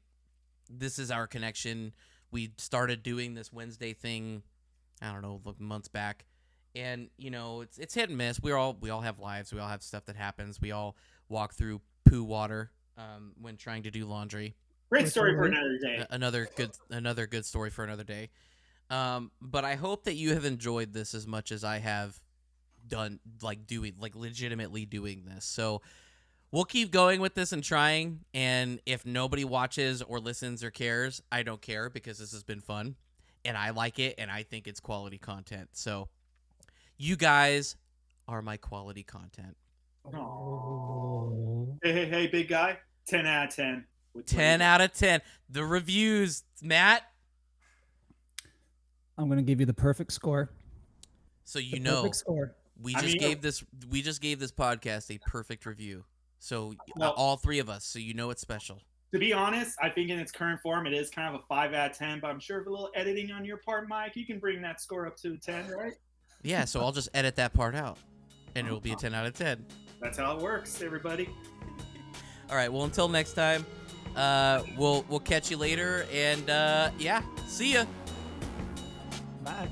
this is our connection. We started doing this Wednesday thing, I don't know, months back, and you know, it's hit and miss. We all have lives. We all have stuff that happens. We all walk through poo water when trying to do laundry. Great story for another day. Another good story for another day. But I hope that you have enjoyed this as much as I have done, legitimately doing this. So we'll keep going with this and trying, and if nobody watches or listens or cares, I don't care, because this has been fun and I like it and I think it's quality content. So you guys are my quality content. Oh. Hey, big guy. 10 out of 10. 10 out of 10. The reviews, Matt. I'm gonna give you the perfect score. So Perfect score. we just gave this podcast a perfect review. So Well, all three of us, so you know it's special. To be honest, I think in its current form, it is kind of a 5 out of 10, but I'm sure with a little editing on your part, Mike, you can bring that score up to a 10, right? Yeah, so I'll just edit that part out, and it'll be a 10 out of 10. That's how it works, everybody. All right, well, until next time, we'll catch you later, and yeah, see ya. Bye.